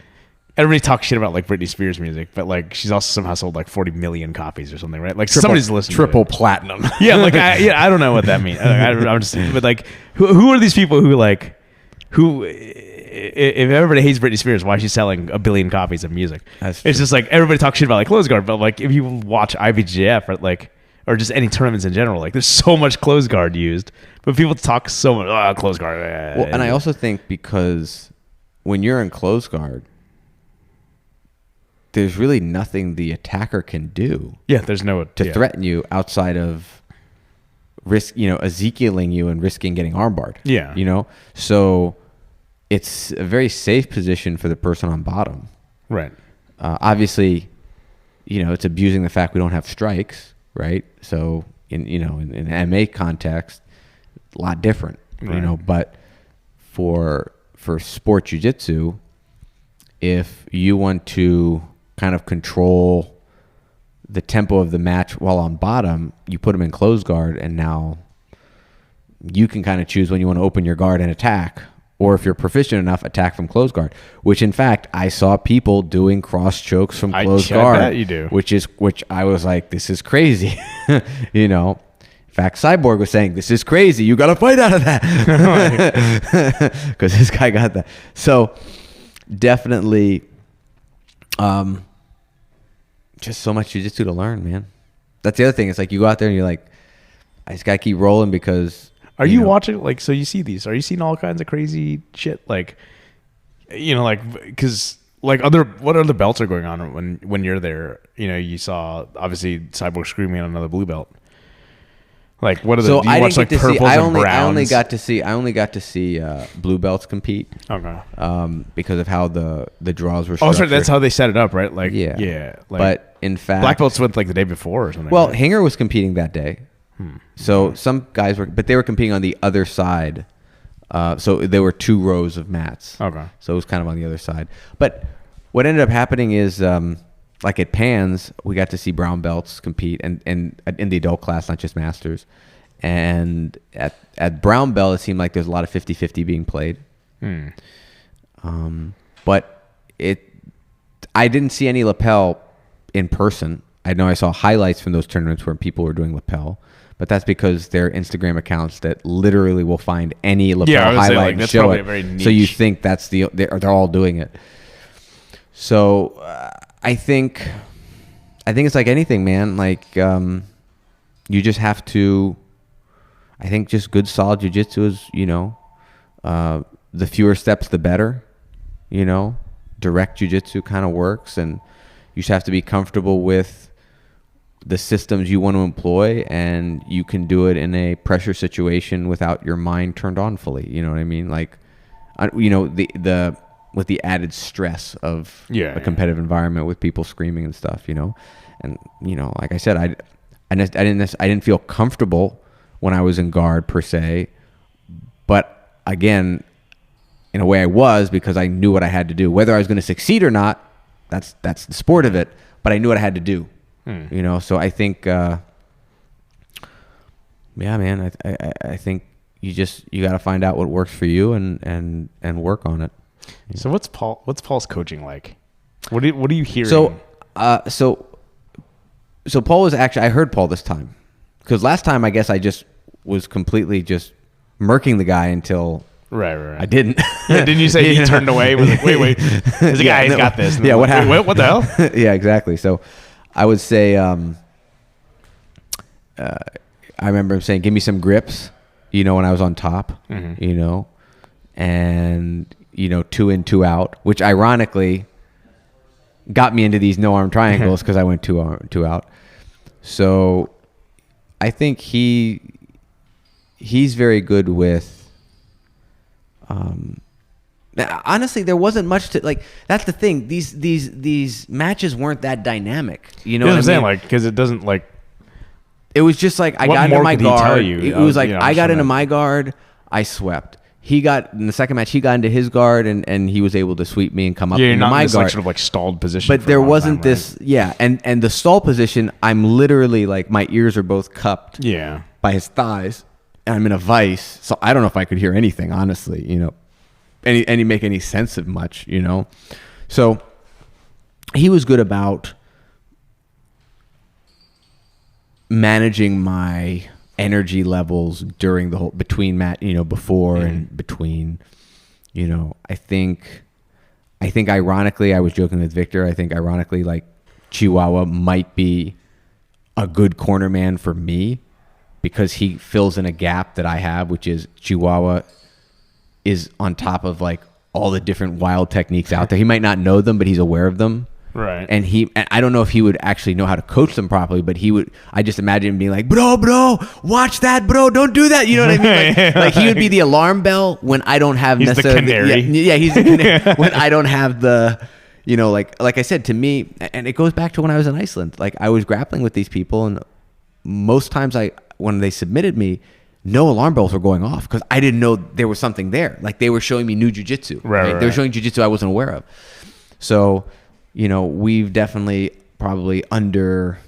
everybody talks shit about like Britney Spears music, but like she's also somehow sold like 40 million copies or something, right? Like somebody's listening. Triple platinum. Yeah, like I don't know what that means. I'm just, but like who are these people who if everybody hates Britney Spears, why is she selling 1 billion copies of music? It's just like everybody talks shit about like close guard, but like if you watch IBJJF or just any tournaments in general, like there's so much close guard used, but people talk so much close guard. Well, and I also think because when you're in close guard, there's really nothing the attacker can do. Yeah, there's no to threaten you outside of Ezekiel-ing you and risking getting armbarred. Yeah, so it's a very safe position for the person on bottom. Right. Obviously, it's abusing the fact we don't have strikes, right? So in an MA context, a lot different, right. But for sport jiu-jitsu, if you want to kind of control the tempo of the match while on bottom, you put them in close guard, and now you can kind of choose when you want to open your guard and attack, or if you're proficient enough, attack from close guard. Which, in fact, I saw people doing cross chokes from close guard. I bet you do. Which I was like, this is crazy. In fact, Cyborg was saying, this is crazy. You got to fight out of that. Because this guy got that. So definitely just so much jiu-jitsu to learn, man. That's the other thing. It's like you go out there and you're like, I just got to keep rolling because... Are you watching, like, so you see these, are you seeing all kinds of crazy shit? Like, because, like, what other belts are going on when you're there? You saw, obviously, Cyborg screaming on another blue belt. Like, what are the, do you watch, like, purples and browns? I only got to see blue belts compete. Okay. Because of how the draws were Oh, structured. sorry, that's how they set it up, right? Like, yeah. Like, but, in fact... Black belts went, like, the day before or something. Well, right? Hinger was competing that day. So some guys but they were competing on the other side. So there were 2 rows of mats. Okay. So it was kind of on the other side. But what ended up happening is, like at Pans, we got to see brown belts compete and in the adult class, not just masters. And at brown belt, it seemed like there's a lot of 50-50 being played. But I didn't see any lapel in person. I know I saw highlights from those tournaments where people were doing lapel. But that's because they're Instagram accounts that literally will find any lapel highlight and show it. Very niche. So you think they're all doing it. So I think it's like anything, man. Like you just have to. I think just good solid jiu-jitsu is the fewer steps the better. Direct jiu-jitsu kind of works, and you just have to be comfortable with the systems you want to employ, and you can do it in a pressure situation without your mind turned on fully. You know what I mean? Like, the with the added stress of a competitive environment with people screaming and stuff. And like I said, I didn't feel comfortable when I was in guard per se, but again, in a way I was, because I knew what I had to do. Whether I was going to succeed or not, that's the sport of it. But I knew what I had to do. So I think, man, I think you got to find out what works for you and work on it. So what's Paul's coaching like? What are you hearing? So Paul was actually, I heard Paul this time, because last time I guess I just was completely just murking the guy until right. I didn't. Yeah, didn't you say he turned away? Was like, wait, there's a guy, he's got this. Yeah, what happened? What the hell? Yeah, exactly. So I would say, I remember him saying, give me some grips, when I was on top, and, 2 in, 2 out, which ironically got me into these no-arm triangles because I went 2 out. So I think he's very good with, honestly, there wasn't much to like. That's the thing. These matches weren't that dynamic. You know what I'm saying? Like, because it doesn't like. It was just like I What got into more my could he tell guard. you? It was like You know, I I'm got sure into that- my guard. I swept. He got in the second match. He got into his guard, and he was able to sweep me and come up Yeah, you're into not my in this guard. like sort of like stalled position. But for a there long wasn't time, this, yeah, and the stall position. I'm literally like my ears are both cupped right? Yeah. by his thighs, and I'm in a vice. So I don't know if I could hear anything, honestly. You know, any make any sense of much. You know, so he was good about managing my energy levels during the whole between before and between. You know, I think ironically, I was joking with Victor. I think ironically, like Chihuahua might be a good corner man for me because he fills in a gap that I have, which is Chihuahua is on top of like all the different wild techniques out there. He might not know them, but he's aware of them. Right. And I don't know if he would actually know how to coach them properly, but he would. I just imagine him being like, bro, watch that, bro, don't do that. You know what I mean? Like he would be the alarm bell when I don't have He's necessarily. the canary. Yeah, he's the canary when I don't have the, you know, like I said, to me, and it goes back to when I was in Iceland. Like I was grappling with these people, and most times when they submitted me, no alarm bells were going off because I didn't know there was something there. Like they were showing me new jiu-jitsu. Right. They were showing jiu-jitsu I wasn't aware of. So, you know, we've definitely probably undersold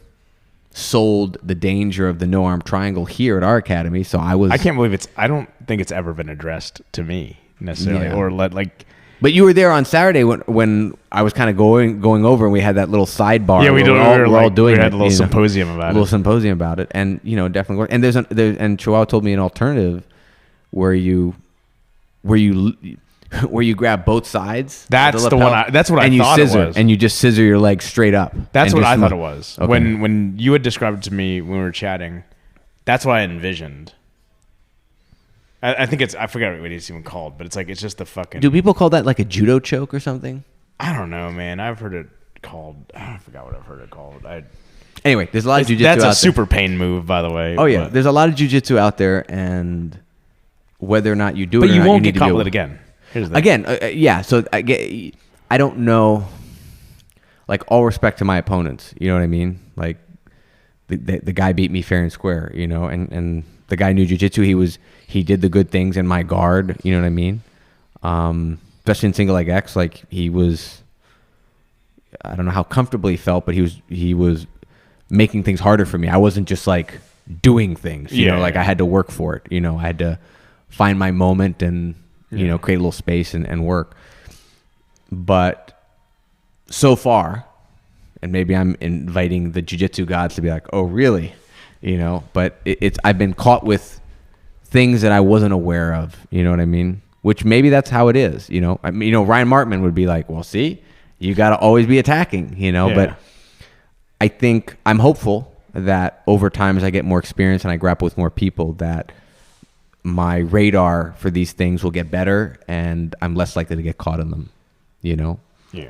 the danger of the no arm triangle here at our academy. So I can't believe I don't think it's ever been addressed to me necessarily, Yeah. or like. But you were there on Saturday when I was kind of going over, and we had that little sidebar. Yeah, we were all doing we it, had a little you know, symposium about a little it. symposium about it, and you know, definitely worked. And and Chihuahua told me an alternative where you grab both sides. That's of the lapel, one. That's what and I you thought scissor, it was. and you just scissor your leg straight up. That's and what I just thought it was. Okay. When you had described it to me when we were chatting, that's what I envisioned. I think I forgot what it's even called, but it's just the fucking. Do people call that like a judo choke or something? I don't know, man. I've heard it called. I forgot what I've heard it called. Anyway, there's a lot of jiu-jitsu That's out a there. super pain move, by the way. Oh yeah, but- there's a lot of jiu-jitsu out there, and whether or not you do it, but or you not, won't need get to caught do with it again. Here's the thing. Again, yeah. So I don't know. Like all respect to my opponents, you know what I mean. Like the guy beat me fair and square, you know, and the guy knew jiu-jitsu. He did the good things in my guard, you know what I mean. Especially in single leg X, like he was. I don't know how comfortable he felt, but he was making things harder for me. I wasn't just like doing things, you know, like I had to work for it. You know, I had to find my moment and you know, create a little space and work. But so far, and maybe I'm inviting the jiu-jitsu gods to be like, oh, really? You know, but I've been caught with things that I wasn't aware of. You know what I mean? Which maybe that's how it is. You know, I mean, you know, Ryan Martman would be like, well, see, you got to always be attacking. You know, but I think I'm hopeful that over time, as I get more experience and I grapple with more people, that my radar for these things will get better, and I'm less likely to get caught in them. You know,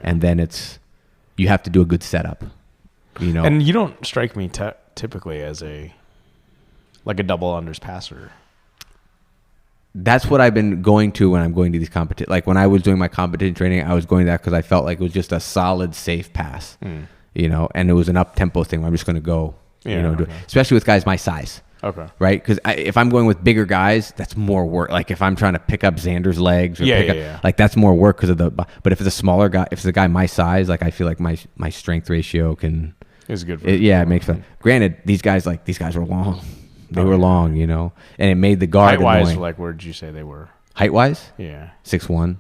and then you have to do a good setup. You know, and you don't strike me typically as a double unders passer. That's what I've been going to when I'm going to these competitions. Like when I was doing my competition training, I was going to that because I felt like it was just a solid, safe pass. You know, and it was an up-tempo thing where I'm just going to go, you know, do it. Especially with guys my size. Okay. Right? Because if I'm going with bigger guys, that's more work. Like if I'm trying to pick up Xander's legs or like that's more work because of the. But if it's a smaller guy, if it's a guy my size, like I feel like my strength ratio is good. It makes fun. Granted, these guys were long. They were long, you know, and it made the guard height-wise, annoying. like where did you say they were? Height-wise? Yeah. 6'1".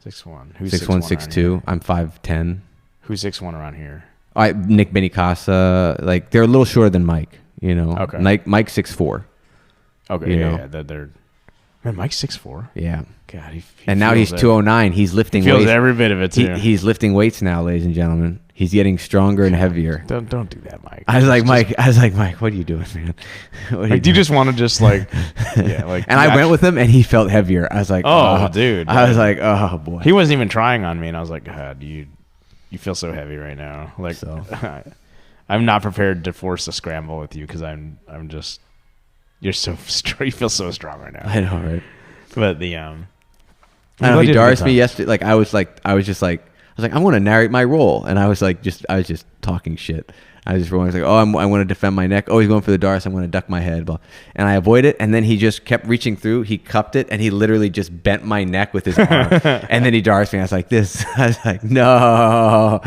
6'1". Who's 6'1", 6'2". I'm 5'10". Who's 6'1" around here? Nick Benicasa. Like they're a little shorter than Mike. You know. Okay. Mike's 6'4". Okay. You Yeah. know? They're. Man, Mike's 6'4". Yeah. God. He And now he's 209. He's lifting feels weights. every bit of it too. He's lifting weights now, ladies and gentlemen. He's getting stronger and heavier. Don't do that, Mike. I was like, Mike, what are you doing, man? Do you just want to just like, yeah, like? And I went with him, and he felt heavier. I was like, oh, dude. I was like, oh boy. He wasn't even trying on me, and I was like, God, you feel so heavy right now. Like, So. I'm not prepared to force a scramble with you because I'm just, you feel so strong right now. I know, right? But the I know he Doris me yesterday. I was like, I'm going to narrate my role, and I was just talking shit. I just was like, oh, I want to defend my neck. Oh, he's going for the darts. I'm going to duck my head. And I avoid it. And then he just kept reaching through. He cupped it, and he literally just bent my neck with his arm. And then he darts me. I was like, this. I was like, no.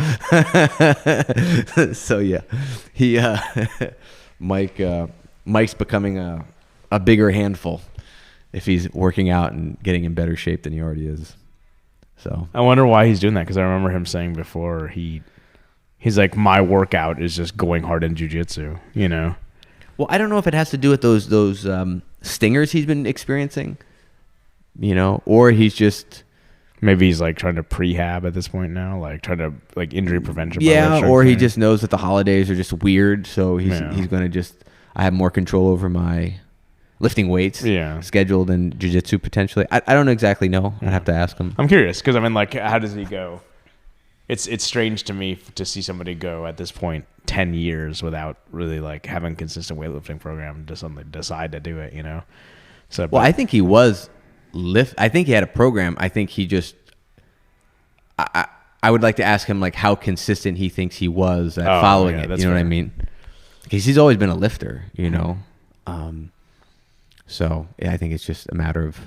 So yeah, he Mike's becoming a bigger handful if he's working out and getting in better shape than he already is. So I wonder why he's doing that, because I remember him saying before he's like, my workout is just going hard in jiu-jitsu, you know? Well, I don't know if it has to do with those stingers he's been experiencing, you know, or he's just... Maybe he's like trying to prehab at this point now, like trying to like injury prevention. Yeah, or he just knows that the holidays are just weird, so he's going to just... I have more control over my lifting weights scheduled than jiu-jitsu potentially. I don't exactly know. I'd have to ask him. I'm curious, because I mean, like, how does he go? It's strange to me to see somebody go at this point 10 years without really like having a consistent weightlifting program to suddenly decide to do it, you know? So, well, I think he was I think he had a program. I think he just, I would like to ask him like how consistent he thinks he was at following it. You know what I mean? Because he's always been a lifter, you know? So yeah, I think it's just a matter of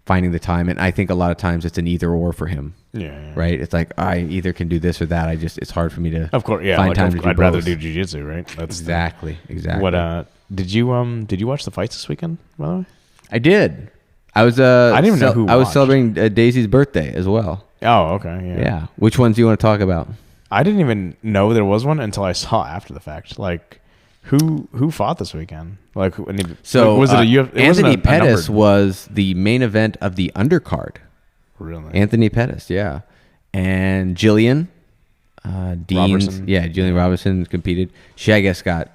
finding the time. And I think a lot of times it's an either or for him. Yeah. Right? It's like, I either can do this or that. It's hard for me to Of course, yeah. find Like time to do I'd rather both. do jiu-jitsu, right? That's Exactly. What, did you watch the fights this weekend, by the way? I did. I was I didn't even know who I was watched. celebrating Daisy's birthday as well. Oh, okay. Yeah. Yeah. Which ones do you want to talk about? I didn't even know there was one until I saw after the fact. Like, who fought this weekend? Like, So was it a UFC? Anthony Pettis was the main event of the undercard. Really? Anthony Pettis, yeah. And Jillian Deans, Robertson. yeah, Jillian Robinson competed. She, I guess, got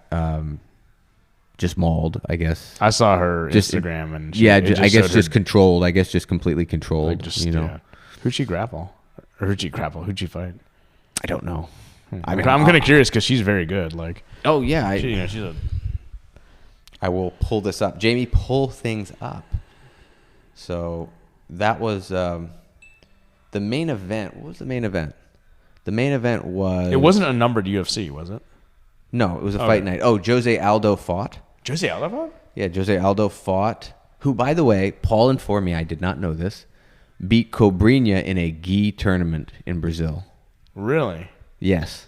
just mauled, I guess. I saw her Just- Instagram and I guess showed her, just controlled. I guess just completely controlled. like, just, you know, yeah. Who'd she grapple? Or who'd she grapple? Who'd she fight? I don't know. I mean, I'm kind of curious because she's very good. Like, Oh yeah, she's a. I will pull this up. Jamie, pull things up. So that was the main event. What was the main event? The main event was... It wasn't a numbered UFC, was it? No, it was a fight night. Oh, Jose Aldo fought. Jose Aldo fought? Yeah, Jose Aldo fought. Who, by the way, Paul informed me, I did not know this, beat Cobrinha in a gi tournament in Brazil. Really? Yes.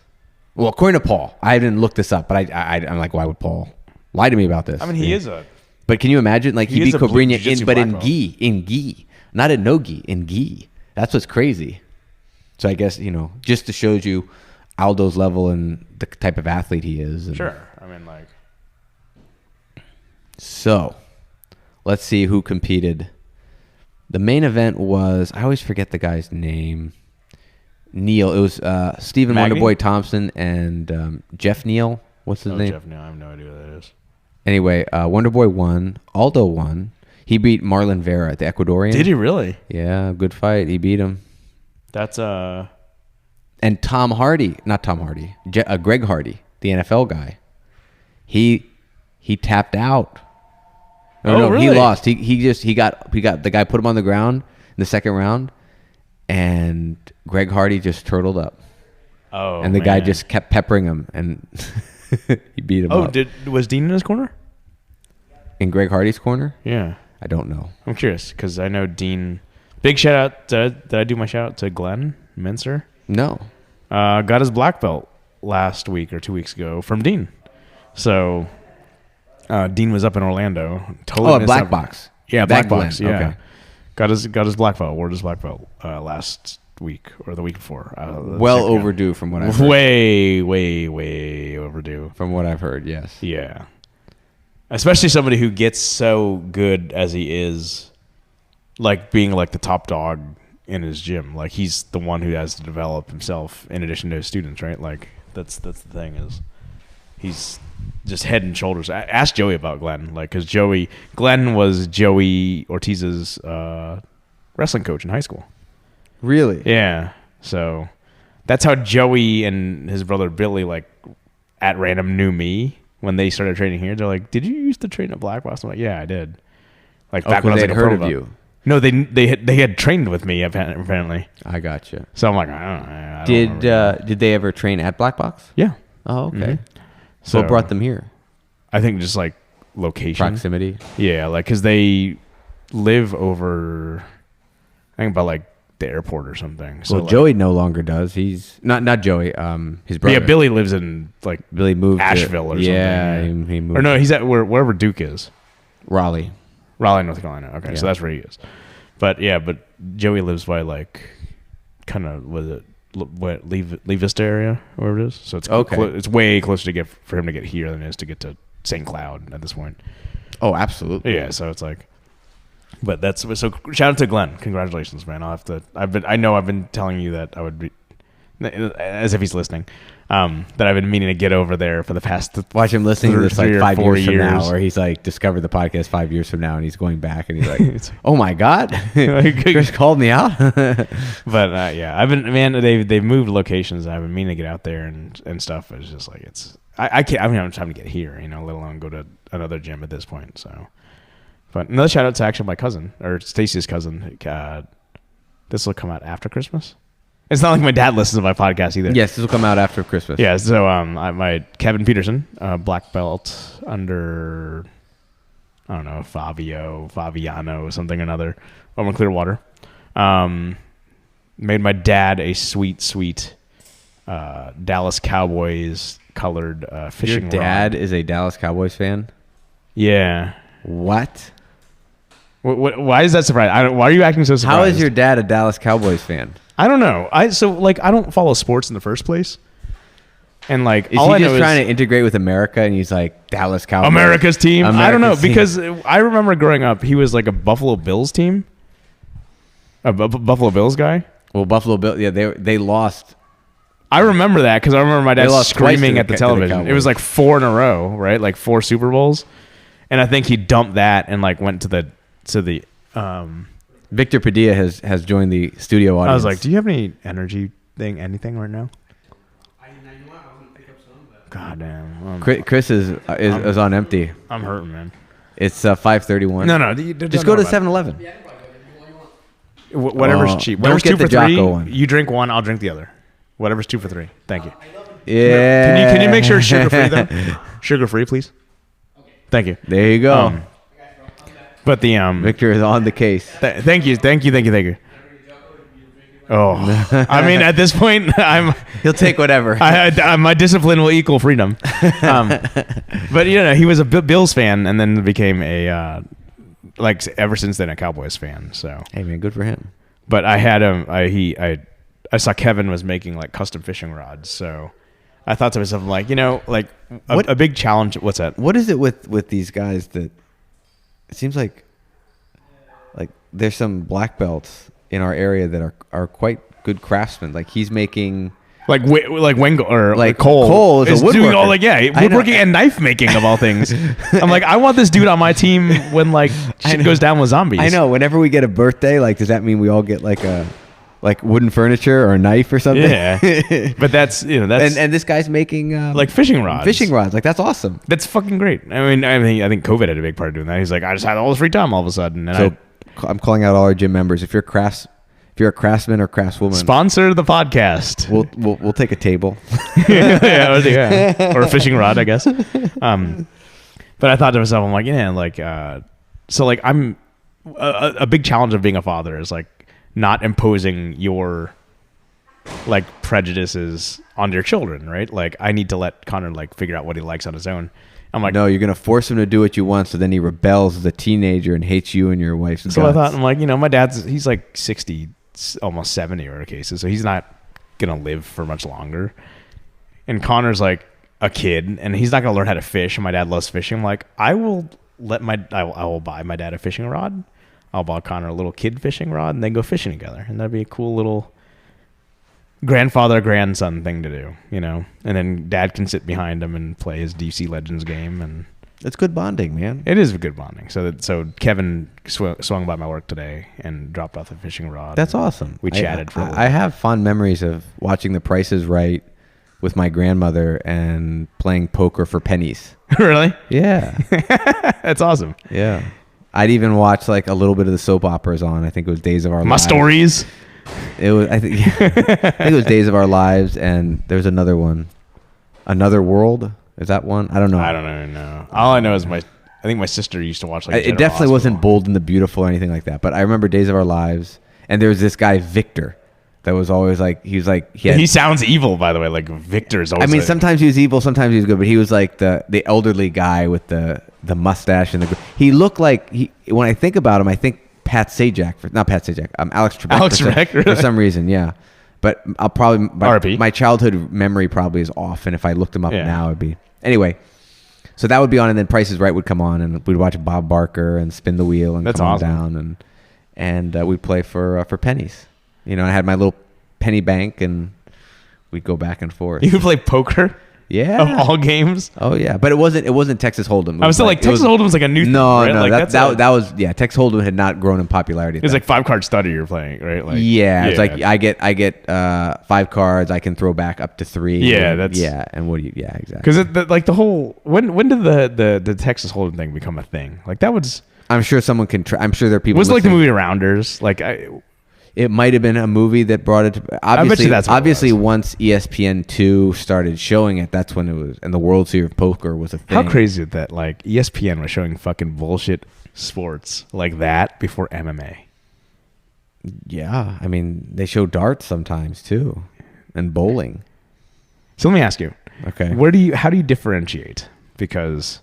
Well, according to Paul. I didn't look this up, but I'm like, why would Paul lie to me about this? I mean, he is a... But can you imagine? Like, he is beat a blue Cobrinha jiu-jitsu in black belt. gi. Not in no gi, in gi. That's what's crazy. So I guess, just to show you Aldo's level and the type of athlete he is. And Sure. I mean, like... So, let's see who competed. The main event was, I always forget the guy's name. Neil. It was Stephen Magny? Wonderboy Thompson and Jeff Neal. What's his name? Jeff, no, I have no idea what that is. Anyway, Wonderboy won. Aldo won. He beat Marlon Vera, the Ecuadorian. Did he really? Yeah, good fight. He beat him. That's And Greg Hardy, the NFL guy. He tapped out. No, really? he lost. He got the guy put him on the ground in the second round, and Greg Hardy just turtled up. Oh, and the guy just kept peppering him, and he beat him up. Was Dean in his corner? In Greg Hardy's corner? Yeah. I don't know. I'm curious because I know Dean. Big shout out. Did I do my shout out to Glenn Mincer? No. Got his black belt last week or 2 weeks ago from Dean. So Dean was up in Orlando. Totally Black Box. Yeah, That black box. Glenn, Yeah. okay. Got his black belt. Wore his black belt last week or the week before. Well overdue from what I've heard. Way overdue. From what I've heard, yes. Yeah. Especially somebody who gets so good as he is, like being like the top dog in his gym. Like he's the one who has to develop himself in addition to his students, right? Like that's the thing is he's just head and shoulders. Ask Joey about Glenn, like because Glenn was Joey Ortiz's wrestling coach in high school. Really? Yeah. So that's how Joey and his brother Billy, like at random, knew me when they started training here. They're like, "Did you used to train at Black Box?" I'm like, "Yeah, I did." Like back when I was like a heard pro of belt. you. No, they had trained with me apparently. I gotcha. So I'm like, I don't remember. Did they ever train at Black Box? Yeah. Oh, okay. Mm-hmm. So what brought them here? I think just like location. Proximity. Yeah, like because they live over, I think about like the airport or something. So Well, like, Joey no longer does. He's not Joey. His brother. yeah, Billy lives in like Billy moved Asheville or something. Yeah, he moved. Or no, he's at wherever Duke is. Raleigh, North Carolina. Okay, Yeah. so that's where he is. But yeah, but Joey lives by like kind of what Leave Vista area, wherever it is. So it's Okay. It's way closer to get for him to get here than it is to get to St. Cloud at this point. Oh, absolutely. Yeah, so it's like, but that's so. Shout out to Glenn. Congratulations, man. I know I've been telling you that I would be, as if he's listening, that I've been meaning to get over there for the past. Watch him listening to this like 3 or 5 4 years from now, or he's like discovered the podcast 5 years from now, and he's going back and he's like, "Oh my God, Chris called me out." But yeah, I've been they've moved locations. I've been meaning to get out there and stuff. It's just like I can't. I mean, I'm trying to get here, let alone go to another gym at this point. So, but another shout out to actually my cousin or Stacy's cousin. This will come out after Christmas. It's not like my dad listens to my podcast either. Yes, this will come out after Christmas. Yeah. So my Kevin Peterson, black belt under, I don't know, Faviano, something or another, over in Clearwater. Made my dad a sweet Dallas Cowboys colored fishing rod. Your dad is a Dallas Cowboys fan? Yeah. What? Why is that surprising? Why are you acting so surprised? How is your dad a Dallas Cowboys fan? I don't know. I don't follow sports in the first place. And like, Is he just trying to integrate with America and he's like Dallas Cowboys? America's team? I don't know. America's team. Because I remember growing up, he was like a Buffalo Bills team. A Buffalo Bills guy. Well, Buffalo Bills, yeah, they lost. I remember that because I remember my dad lost twice screaming to at the the television. Cowboys. It was like 4 in a row, right? Like 4 Super Bowls. And I think he dumped that and like went to the Victor Padilla has joined the studio audience. I was like, do you have any anything right now? God damn. Chris is on empty. I'm hurting, man. It's 5:31. No. Just go to 7-Eleven. Whatever's cheap. Don't Whatever's get 2 the for 3. Jocko one. You drink one, I'll drink the other. Whatever's 2 for 3. Thank you. Yeah. Can you make sure it's sugar free though? Sugar free, please. Thank you. There you go. But the Victor is on the case. Thank you. Oh, I mean, at this point, He'll take whatever. my discipline will equal freedom. But he was a Bills fan, and then became a ever since then a Cowboys fan. So Hey man, good for him. but I had him. I saw Kevin was making like custom fishing rods, so I thought to myself, like a big challenge. What's that? What is it with these guys that it seems like there's some black belts in our area that are quite good craftsmen. Like he's making Like Wengo or Like Cole. Cole is a doing all woodworker. woodworking and knife making of all things. I'm like, I want this dude on my team when shit goes down with zombies. I know. Whenever we get a birthday, does that mean we all get a wooden furniture or a knife or something? Yeah, but that's and this guy's making fishing rods. Fishing rods. That's awesome. That's fucking great. I think COVID had a big part of doing that. He's like, I just had all this free time all of a sudden. And So I'm calling out all our gym members. If you're a craftsman or craftswoman, sponsor the podcast. We'll take a table. Or a fishing rod, I guess. But I thought to myself, I'm like, I'm a big challenge of being a father is not imposing your prejudices on your children, right? I need to let Connor figure out what he likes on his own. I'm like, no, you're gonna force him to do what you want, so then he rebels as a teenager and hates you and your wife's guts. So I thought, I'm like, my dad's he's 60, almost 70 or cases, so he's not gonna live for much longer. And Connor's a kid, and he's not gonna learn how to fish. And my dad loves fishing. I'm like, I will buy my dad a fishing rod. I'll buy Connor a little kid fishing rod, and then go fishing together, and that'd be a cool little grandson thing to do, and then dad can sit behind him and play his DC Legends game, and it's good bonding, man. it is good bonding. So Kevin swung by my work today and dropped off the fishing rod. That's awesome. We chatted for a little I have fond memories of watching The Price is Right with my grandmother and playing poker for pennies. Really? Yeah. That's awesome. Yeah. I'd even watch a little bit of the soap operas on. I think it was Days of Our My Lives. stories. It was. I think it was Days of Our Lives, and there's another one. Another World. Is that one? I don't know. I don't even know. All I know is I think my sister used to watch like. It definitely wasn't Bold and the Beautiful or anything like that. But I remember Days of Our Lives, and there was this guy Victor that was always like he sounds evil, by the way. Like Victor's always. I mean, sometimes he was evil, sometimes he was good, but he was like the elderly guy with the mustache and he looked like when I think about him, I think Alex Trebek for some reason, yeah. But I'll probably my childhood memory probably is off, and if I looked him up now, it'd be anyway. So that would be on, and then Price is Right would come on, and we'd watch Bob Barker and Spin the Wheel and come down, and we'd play for pennies. You know, I had my little penny bank, and we'd go back and forth. You could play poker. Yeah, of all games. Oh yeah, but it wasn't Texas Hold'em. I was still like Texas Hold'em was like a new thing, right? No, like, that was Texas Hold'em had not grown in popularity. It was like 5-card study you're playing, right? Like, it's like I get 5 cards. I can throw back up to 3. Yeah, and what do you? Yeah, exactly. Because like the whole when did the Texas Hold'em thing become a thing? Like that was. I'm sure someone can. I'm sure there are people. Was it like the movie Rounders? Like it might have been a movie that brought it to. Obviously, once ESPN2 started showing it, that's when it was, and the World Series of Poker was a thing. How crazy is that? Like ESPN was showing fucking bullshit sports like that before MMA. Yeah, I mean they show darts sometimes too, and bowling. So let me ask you. Okay. How do you differentiate? Because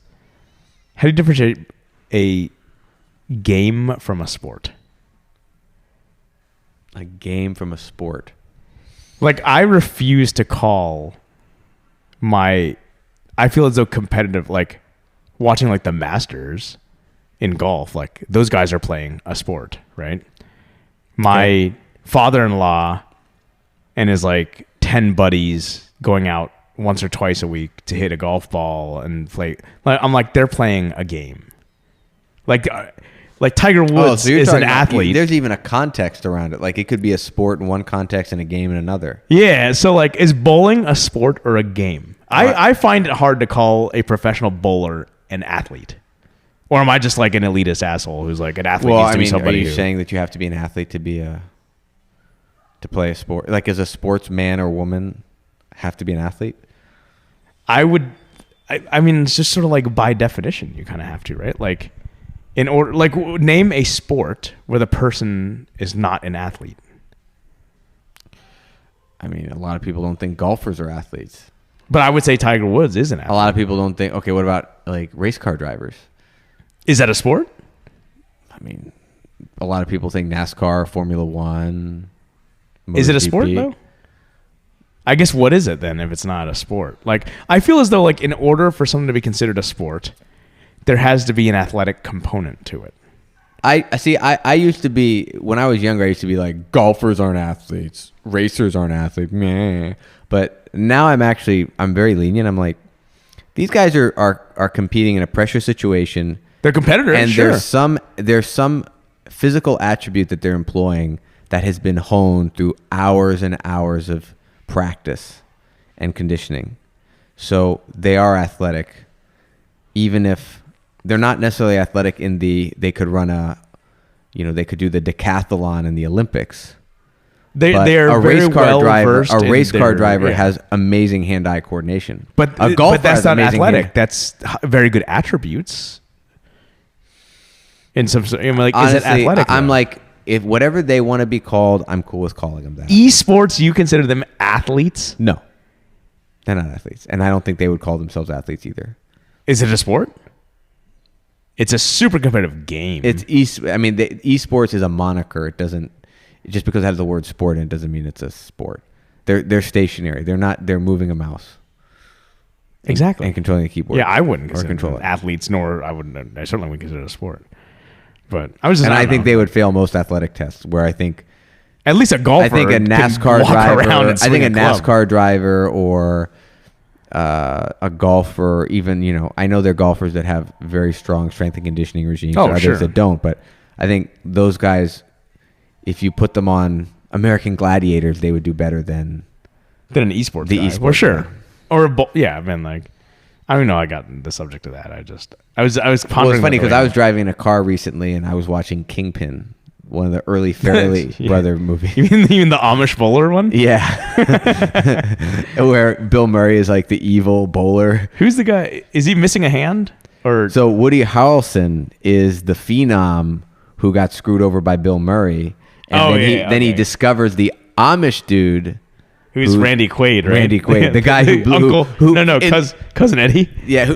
how do you differentiate a game from a sport? A game from a sport. Like I refuse to call I feel as though competitive, like watching like the Masters in golf, like those guys are playing a sport, right? My father-in-law and his like 10 buddies going out once or twice a week to hit a golf ball and play. I'm like, they're playing a game. Like Tiger Woods is an athlete. There's even a context around it. Like it could be a sport in one context and a game in another. Yeah. So like, is bowling a sport or a game? I find it hard to call a professional bowler an athlete. Or am I just like an elitist asshole who's like an athlete needs to be somebody? Are you saying that you have to be an athlete to play a sport? Like, is a sportsman or woman have to be an athlete? I mean, it's just sort of like by definition, you kind of have to, right? Like, in order, like, name a sport where the person is not an athlete. I mean, a lot of people don't think golfers are athletes. But I would say Tiger Woods is an athlete. A lot of people don't think. Okay, what about like race car drivers? Is that a sport? I mean, a lot of people think NASCAR, Formula One. Is it a sport though? I guess what is it then if it's not a sport? Like, I feel as though like in order for something to be considered a sport, there has to be an athletic component to it. I used to be, when I was younger, I used to be like, golfers aren't athletes, racers aren't athletes, meh. But now I'm very lenient. I'm like, these guys are competing in a pressure situation. They're competitors, and sure. there's some physical attribute that they're employing that has been honed through hours and hours of practice and conditioning. So they are athletic, even if they're not necessarily athletic in they could run they could do the decathlon in the Olympics. They are a very race car well driver. versed. A race car driver has amazing hand-eye coordination. But a golfer that's not athletic. That's very good attributes. In some, like, honestly, is it athletic? I'm like, if whatever they want to be called, I'm cool with calling them that. Esports, you consider them athletes? No, they're not athletes, and I don't think they would call themselves athletes either. Is it a sport? It's a super competitive game. Esports is a moniker. It doesn't just because it has the word sport in it doesn't mean it's a sport. They're stationary. They're moving a mouse. Exactly. And controlling a keyboard. Yeah, I wouldn't consider them athletes, nor I certainly wouldn't consider it a sport. But I think they would fail most athletic tests. Where I think at least a golfer. I think a NASCAR driver or a golfer, even I know there are golfers that have very strong strength and conditioning regimes. Oh, or others that don't. But I think those guys, if you put them on American Gladiators, they would do better than an esports guy. Esports well, sure. Guy. Or I mean, like, I don't know. I got the subject of that. I was pondering. Well, it's funny because I was driving a car recently and I was watching Kingpin, one of the early Farrelly brother movies. You mean the Amish bowler one? Yeah. Where Bill Murray is like the evil bowler. Who's the guy? Is he missing a hand? Or so Woody Harrelson is the phenom who got screwed over by Bill Murray. And then he discovers the Amish dude. Who's Randy Quaid, right? Randy Quaid, the guy who Uncle. Cousin Eddie. Yeah, who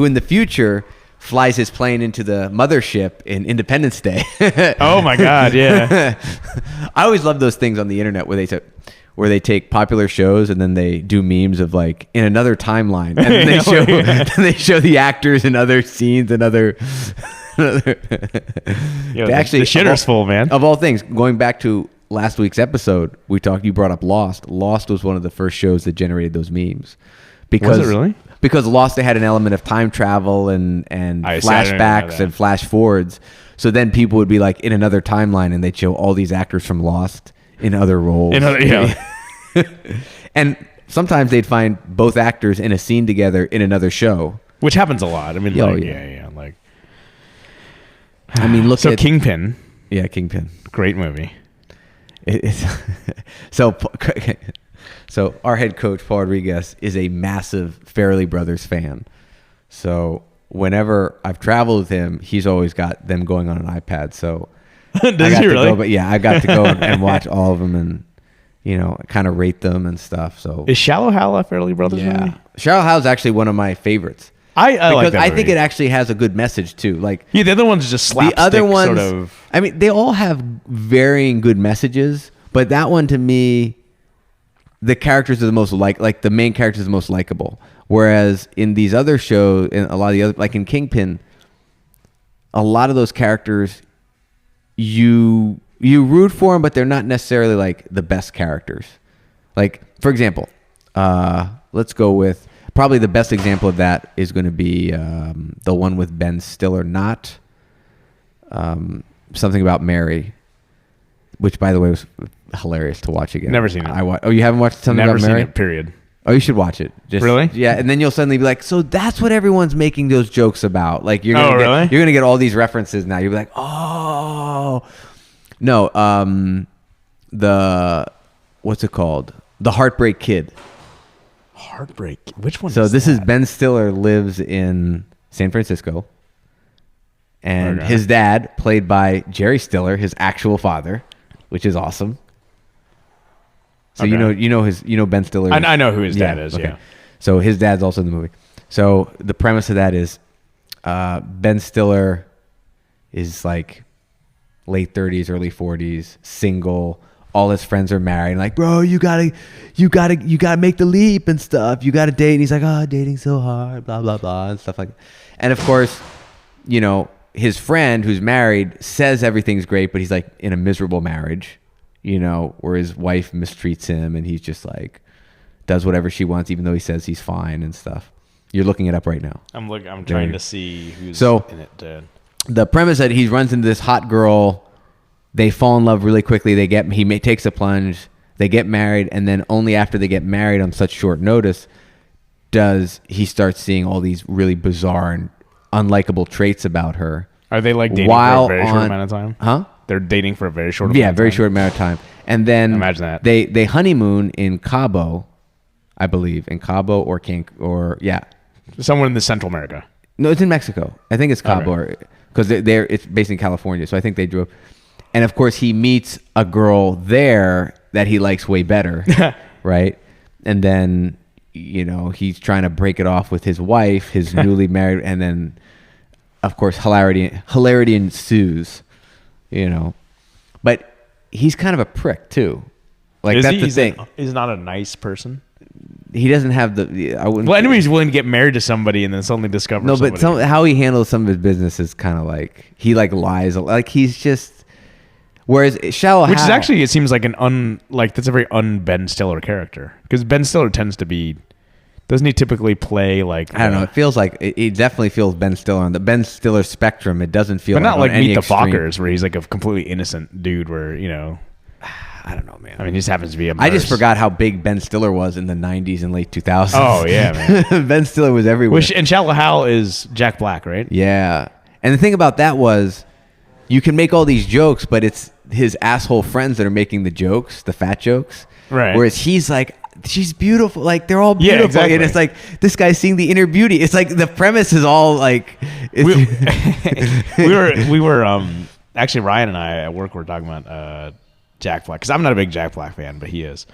in the future flies his plane into the mothership in Independence Day. Oh my God, yeah. I always love those things on the internet where they take popular shows and then they do memes of like in another timeline, and then they show the actors in other scenes and other. Actually, the shitter's full, man. Of all things, going back to last week's episode, you brought up Lost. Lost was one of the first shows that generated those memes. Was it really? Because Lost, they had an element of time travel and flashbacks and flash forwards. So then people would be like in another timeline, and they'd show all these actors from Lost in other roles. And sometimes they'd find both actors in a scene together in another show, which happens a lot. I mean, look at Kingpin. Yeah, Kingpin. Great movie. So our head coach Paul Rodriguez is a massive Farrelly Brothers fan. So whenever I've traveled with him, he's always got them going on an iPad. So does he really? I got to go and watch all of them and kind of rate them and stuff. So is Shallow Hal a Farrelly Brothers movie? Shallow Hal is actually one of my favorites. I like that movie. I think it actually has a good message too. Like the other ones just slapstick. The other ones, sort of. I mean, they all have varying good messages, but that one to me, the characters are the most like the main character is the most likable. Whereas in these other shows, in a lot of the other, like in Kingpin, a lot of those characters, you root for them, but they're not necessarily like the best characters. Like for example, let's go with. Probably the best example of that is going to be the one with Ben Stiller, not Something About Mary, which, by the way, was hilarious to watch again. Never seen it. You haven't watched Something About Mary? Never seen it, period. Oh, you should watch it. Really? Yeah, and then you'll suddenly be like, so that's what everyone's making those jokes about. Like you're going to get all these references now. You'll be like, oh. No, what's it called? The Heartbreak Kid. Heartbreak. Which one? So this is Ben Stiller lives in San Francisco, and his dad, played by Jerry Stiller, his actual father, which is awesome. So you know Ben Stiller. I know who his dad is. Okay. Yeah. So his dad's also in the movie. So the premise of that is, Ben Stiller is like late 30s, early 40s, single. All his friends are married. And like, bro, you gotta make the leap and stuff. You gotta date. And he's like, oh, dating's so hard, blah, blah, blah, and stuff like that. And of course, his friend who's married says everything's great, but he's like in a miserable marriage, where his wife mistreats him and he's just like, does whatever she wants, even though he says he's fine and stuff. You're looking it up right now. I'm trying to see who's in it. The premise that he runs into this hot girl. They fall in love really quickly. He takes a plunge. They get married, and then only after they get married on such short notice does he start seeing all these really bizarre and unlikable traits about her. Are they like dating for a very short amount of time? Huh? They're dating for a very short amount of time? Yeah, very short amount of time. And then imagine that. They honeymoon in Cabo, I believe, somewhere in the Central America. No, it's in Mexico. I think it's Cabo because it's based in California. So I think they drove. And of course, he meets a girl there that he likes way better, right? And then, he's trying to break it off with his wife, his newly married, and then, of course, hilarity ensues, But he's kind of a prick too. Like that's the thing. He's not a nice person. He doesn't have the. I wouldn't. Well, anybody's willing to get married to somebody and then suddenly discover. No, but how he handles some of his business is kind of like he lies. Like he's just. Whereas Shallow Hal, which is actually, it seems like that's a very Ben Stiller character, because Ben Stiller doesn't he typically play like I don't know, it feels like it definitely feels Ben Stiller on the Ben Stiller spectrum. It doesn't feel, but not like Meet the extreme. Fockers, where he's like a completely innocent dude, where I don't know, man. I mean, he just happens to be I just forgot how big Ben Stiller was in the 90s and late 2000s. Oh yeah, man. Ben Stiller was everywhere. And Shallow Hal is Jack Black, right? Yeah, and the thing about that was, you can make all these jokes, but it's his asshole friends that are making the jokes, the fat jokes. Right. Whereas he's like, she's beautiful. Like, they're all beautiful. Yeah, exactly. And it's like, this guy's seeing the inner beauty. It's like the premise is all like... we were actually, Ryan and I at work were talking about Jack Black, because I'm not a big Jack Black fan, but he is.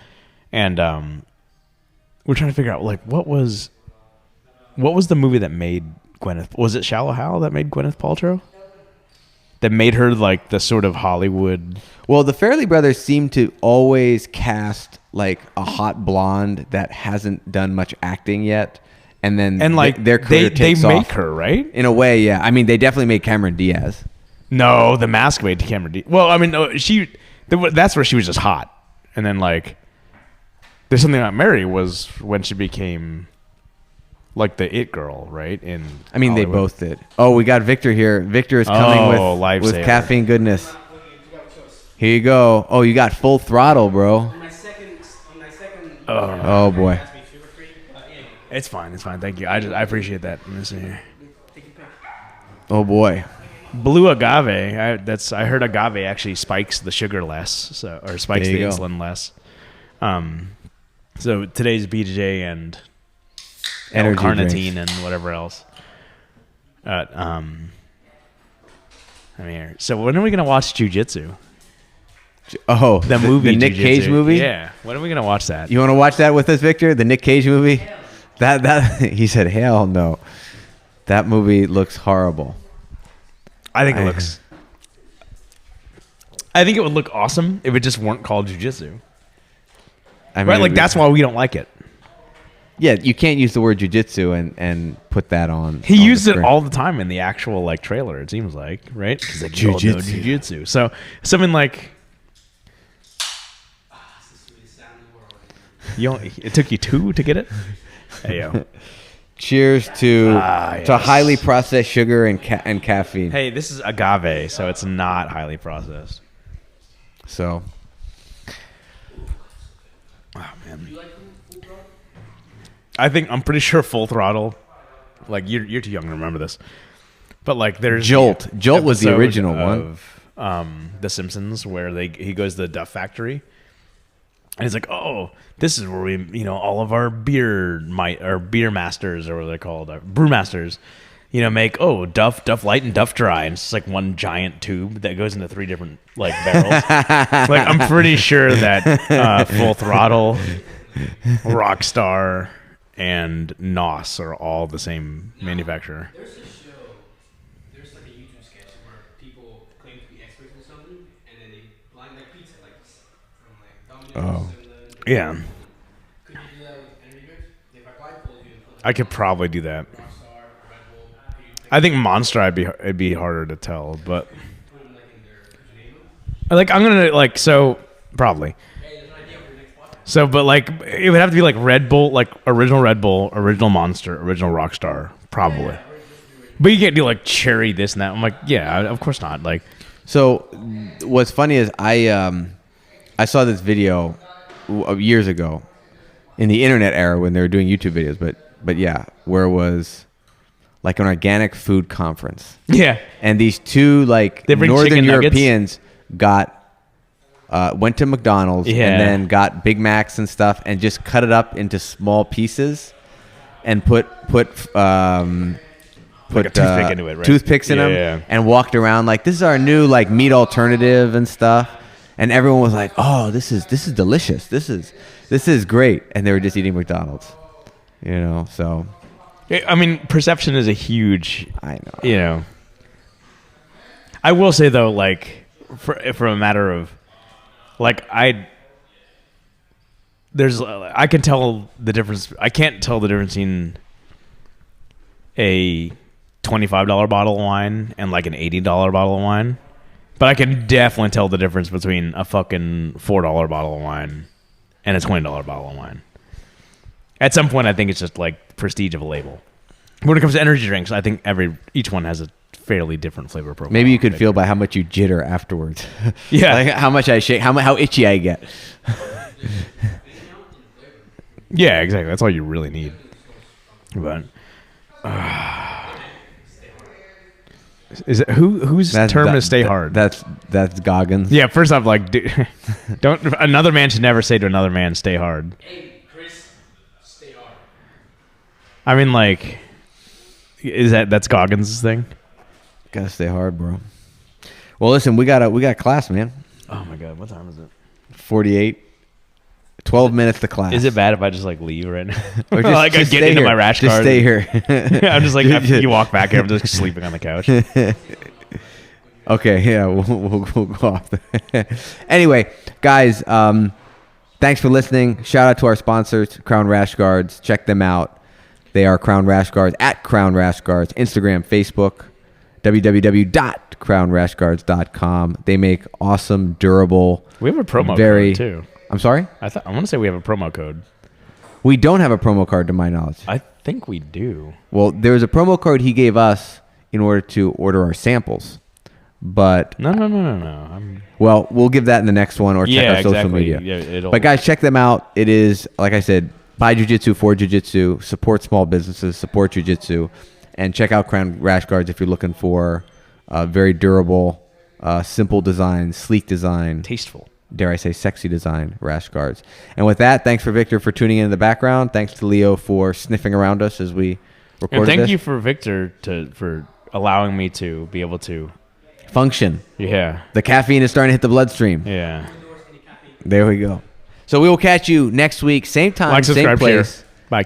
And we're trying to figure out, like, what was the movie that made Gwyneth... Was it Shallow Hal that made Gwyneth Paltrow? That made her like the sort of Hollywood... Well, the Farrelly brothers seem to always cast like a hot blonde that hasn't done much acting yet, and then like their career takes off. They make her, right? In a way, yeah. I mean, they definitely made Cameron Diaz. No, The Mask made Cameron Diaz. Well, I mean, no, that's where she was just hot, and then like There's Something About Mary was when she became like the it girl, right? In Hollywood. They both did. Oh, we got Victor here. Victor is coming with caffeine goodness. Here you go. Oh, you got full throttle, bro. On my second. Oh boy. It's fine. Thank you. I appreciate that. Let me see here. Oh boy. Blue agave. I heard agave actually spikes the sugar less, or spikes the insulin less. So today's BJJ and L-carnitine and whatever else. So when are we gonna watch Jiu-Jitsu? Oh, the movie, the Nick Cage movie. Yeah, when are we gonna watch that? You want to watch that with us, Victor? The Nick Cage movie. That he said, hell no. That movie looks horrible. I think it would look awesome if it just weren't called Jiu-Jitsu. Right, like that's why we don't like it. Yeah, you can't use the word jiu-jitsu and put that on. He used it all the time in the actual like trailer. It seems like, right? Because like jiu-jitsu. So something like, it took you 2 to get it. Hey yo. Cheers to highly processed sugar and caffeine. Hey, this is agave, so it's not highly processed. So. Oh man. I'm pretty sure Full Throttle. Like you're too young to remember this, but like there's Jolt. Jolt was the original one of The Simpsons, where he goes to the Duff Factory, and he's like, "Oh, this is where we, all of our beer masters, or what they're called, brewmasters, make Duff Light and Duff Dry, and it's like one giant tube that goes into 3 different like barrels." Like I'm pretty sure that Full Throttle, Rockstar, and NOS are all the same manufacturer. There's a show, there's like a YouTube sketch where people claim to be experts in something, and then they blind like pizza, like from like Domino's. Yeah. Could you do that with energy drinks? If I blindfold you and put I could probably do that. Rockstar, Red Bull, I think Monster it'd be harder to tell, but put them like in their name? I'm gonna so probably. Hey, there's an idea for your next podcast. So, but like it would have to be like Red Bull, like original Red Bull, original Monster, original Rockstar, probably. But you can't do like cherry this and that. I'm like, yeah, of course not. Like, so what's funny is I saw this video years ago in the internet era when they were doing YouTube videos, but yeah, where it was like an organic food conference. Yeah. And these 2 like Northern Europeans went to McDonald's and then got Big Macs and stuff and just cut it up into small pieces and put like a toothpick into it, right? Toothpicks in them and walked around like, this is our new like meat alternative and stuff. And everyone was like, "Oh, this is delicious. This is great." And they were just eating McDonald's, So, I mean, perception is a huge. I know. I will say though, like, for a matter of, like, I can tell the difference. I can't tell the difference in a $25 bottle of wine and like an $80 bottle of wine. But I can definitely tell the difference between a fucking $4 bottle of wine and a $20 bottle of wine. At some point, I think it's just like prestige of a label. When it comes to energy drinks, I think each one has a fairly different flavor profile. Maybe you could feel by how much you jitter afterwards. Yeah. Like how much I shake, how itchy I get. Yeah, exactly. That's all you really need. But Is it whose term is stay hard? That's Goggins. Yeah, first off, like, don't another man should never say to another man, "Stay hard." Hey, Chris, stay hard. I mean, like, that's Goggins' thing? Gotta stay hard, bro. Well, listen, we got class, man. Oh my god, what time is it? 48. 12 minutes to class. Is it bad if I just like leave right now? Or just, like just I get stay into here. my rash Just guard? stay here. I'm just like you walk back here. I'm just sleeping on the couch. Okay, yeah, we'll go off. Anyway, guys, thanks for listening. Shout out to our sponsors, Crown Rash Guards. Check them out. They are Crown Rash Guards at Crown Rash Guards, Instagram, Facebook, www.crownrashguards.com. They make awesome, durable. We have a promo code too. I'm sorry? I want to say we have a promo code. We don't have a promo card to my knowledge. I think we do. Well, there was a promo code he gave us in order to order our samples. But No. well, we'll give that in the next one or check our social media. Yeah, But guys, check them out. It is, like I said, buy jiu-jitsu for jiu-jitsu, support small businesses, support jiu-jitsu, and check out Crown Rash Guards if you're looking for very durable, simple design, sleek design, tasteful, dare I say sexy design rash guards. And with that, thanks for Victor for tuning in the background. Thanks to Leo for sniffing around us as we recorded thank this. you for Victor for allowing me to be able to function. Yeah. The caffeine is starting to hit the bloodstream. Yeah. There we go. So we will catch you next week, same time, Like, same subscribe, place. share. Bye.